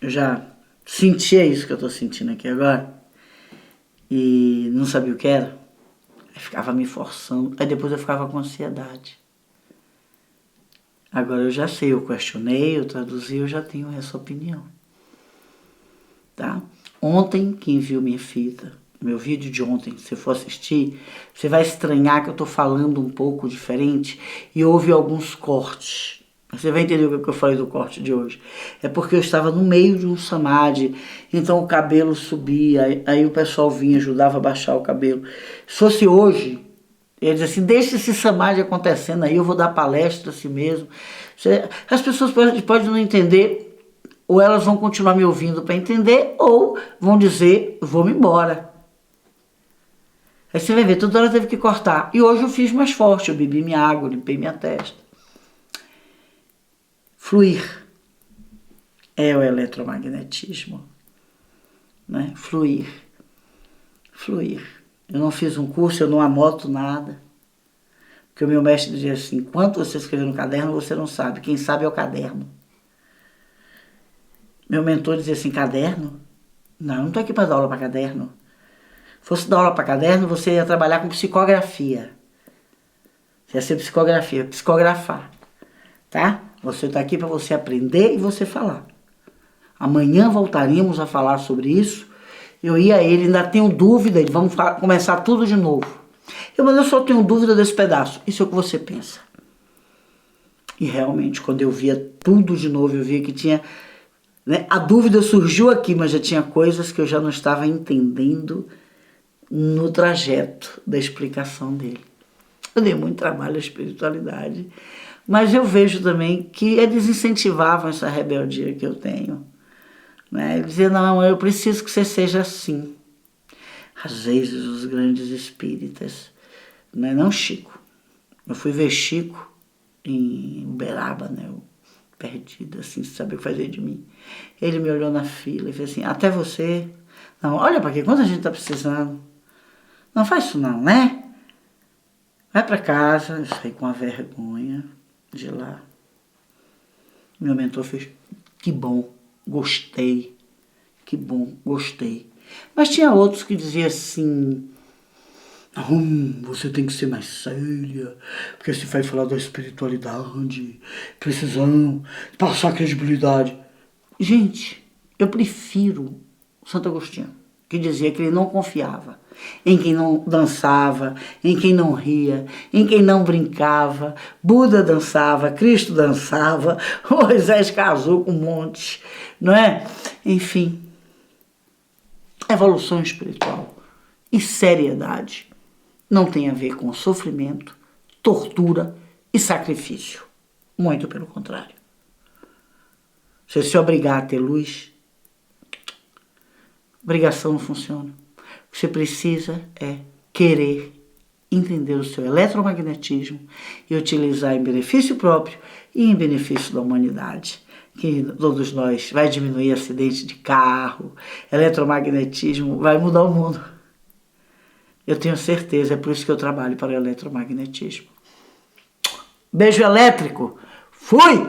Eu já sentia isso que eu tô sentindo aqui agora e não sabia o que era. Aí ficava me forçando, aí depois eu ficava com ansiedade. Agora eu já sei, eu questionei, eu traduzi, eu já tenho essa opinião. Tá? Ontem, quem viu minha fita, meu vídeo de ontem, se você for assistir, você vai estranhar que eu estou falando um pouco diferente e houve alguns cortes. Você vai entender o que eu falei do corte de hoje. É porque eu estava no meio de um samadhi, então o cabelo subia, aí o pessoal vinha, ajudava a baixar o cabelo. Se fosse hoje, ele diz assim, deixa esse samadhi acontecendo aí, eu vou dar palestra assim mesmo. As pessoas podem não entender, ou elas vão continuar me ouvindo para entender, ou vão dizer, vou-me embora. Aí você vai ver, toda hora teve que cortar. E hoje eu fiz mais forte, eu bebi minha água, limpei minha testa. Fluir é o eletromagnetismo. Né? Fluir. Fluir. Eu não fiz um curso, eu não anoto nada. Porque o meu mestre dizia assim, quanto você escrever no caderno, você não sabe. Quem sabe é o caderno. Meu mentor dizia assim, caderno? Não, eu não tô aqui para dar aula para caderno. Se fosse dar aula para caderno, você ia trabalhar com psicografia. Você ia ser psicografia, psicografar, tá? Você está aqui para você aprender e você falar. Amanhã voltaríamos a falar sobre isso. Eu ia a ele, ainda tenho dúvida, vamos começar tudo de novo. Mas eu só tenho dúvida desse pedaço. Isso é o que você pensa. E realmente, quando eu via tudo de novo, eu via que tinha... Né, a dúvida surgiu aqui, mas já tinha coisas que eu já não estava entendendo no trajeto da explicação dele. Eu dei muito trabalho à espiritualidade, mas eu vejo também que eles incentivavam essa rebeldia que eu tenho. Né? Ele dizia, não, eu preciso que você seja assim. Às vezes os grandes espíritas, né? Não Chico. Eu fui ver Chico em Uberaba, né? Eu, perdida, assim, sem saber o que fazer de mim. Ele me olhou na fila e fez assim, até você... Não, olha para aqui, quanta gente tá precisando. Não faz isso não, né? Vai para casa. Eu saí com a vergonha de lá. Meu mentor fez, que bom, gostei. Que bom, gostei. Mas tinha outros que diziam assim, você tem que ser mais séria, porque se vai falar da espiritualidade, precisamos passar credibilidade. Gente, eu prefiro Santo Agostinho, que dizia que ele não confiava em quem não dançava, em quem não ria, em quem não brincava. Buda dançava, Cristo dançava, Moisés casou com um monte, não é? Enfim, evolução espiritual e seriedade não tem a ver com sofrimento, tortura e sacrifício. Muito pelo contrário. Você se obrigar a ter luz, obrigação não funciona. O que você precisa é querer entender o seu eletromagnetismo e utilizar em benefício próprio e em benefício da humanidade. Que todos nós vai diminuir acidente de carro, eletromagnetismo, vai mudar o mundo. Eu tenho certeza, é por isso que eu trabalho para o eletromagnetismo. Beijo elétrico. Fui!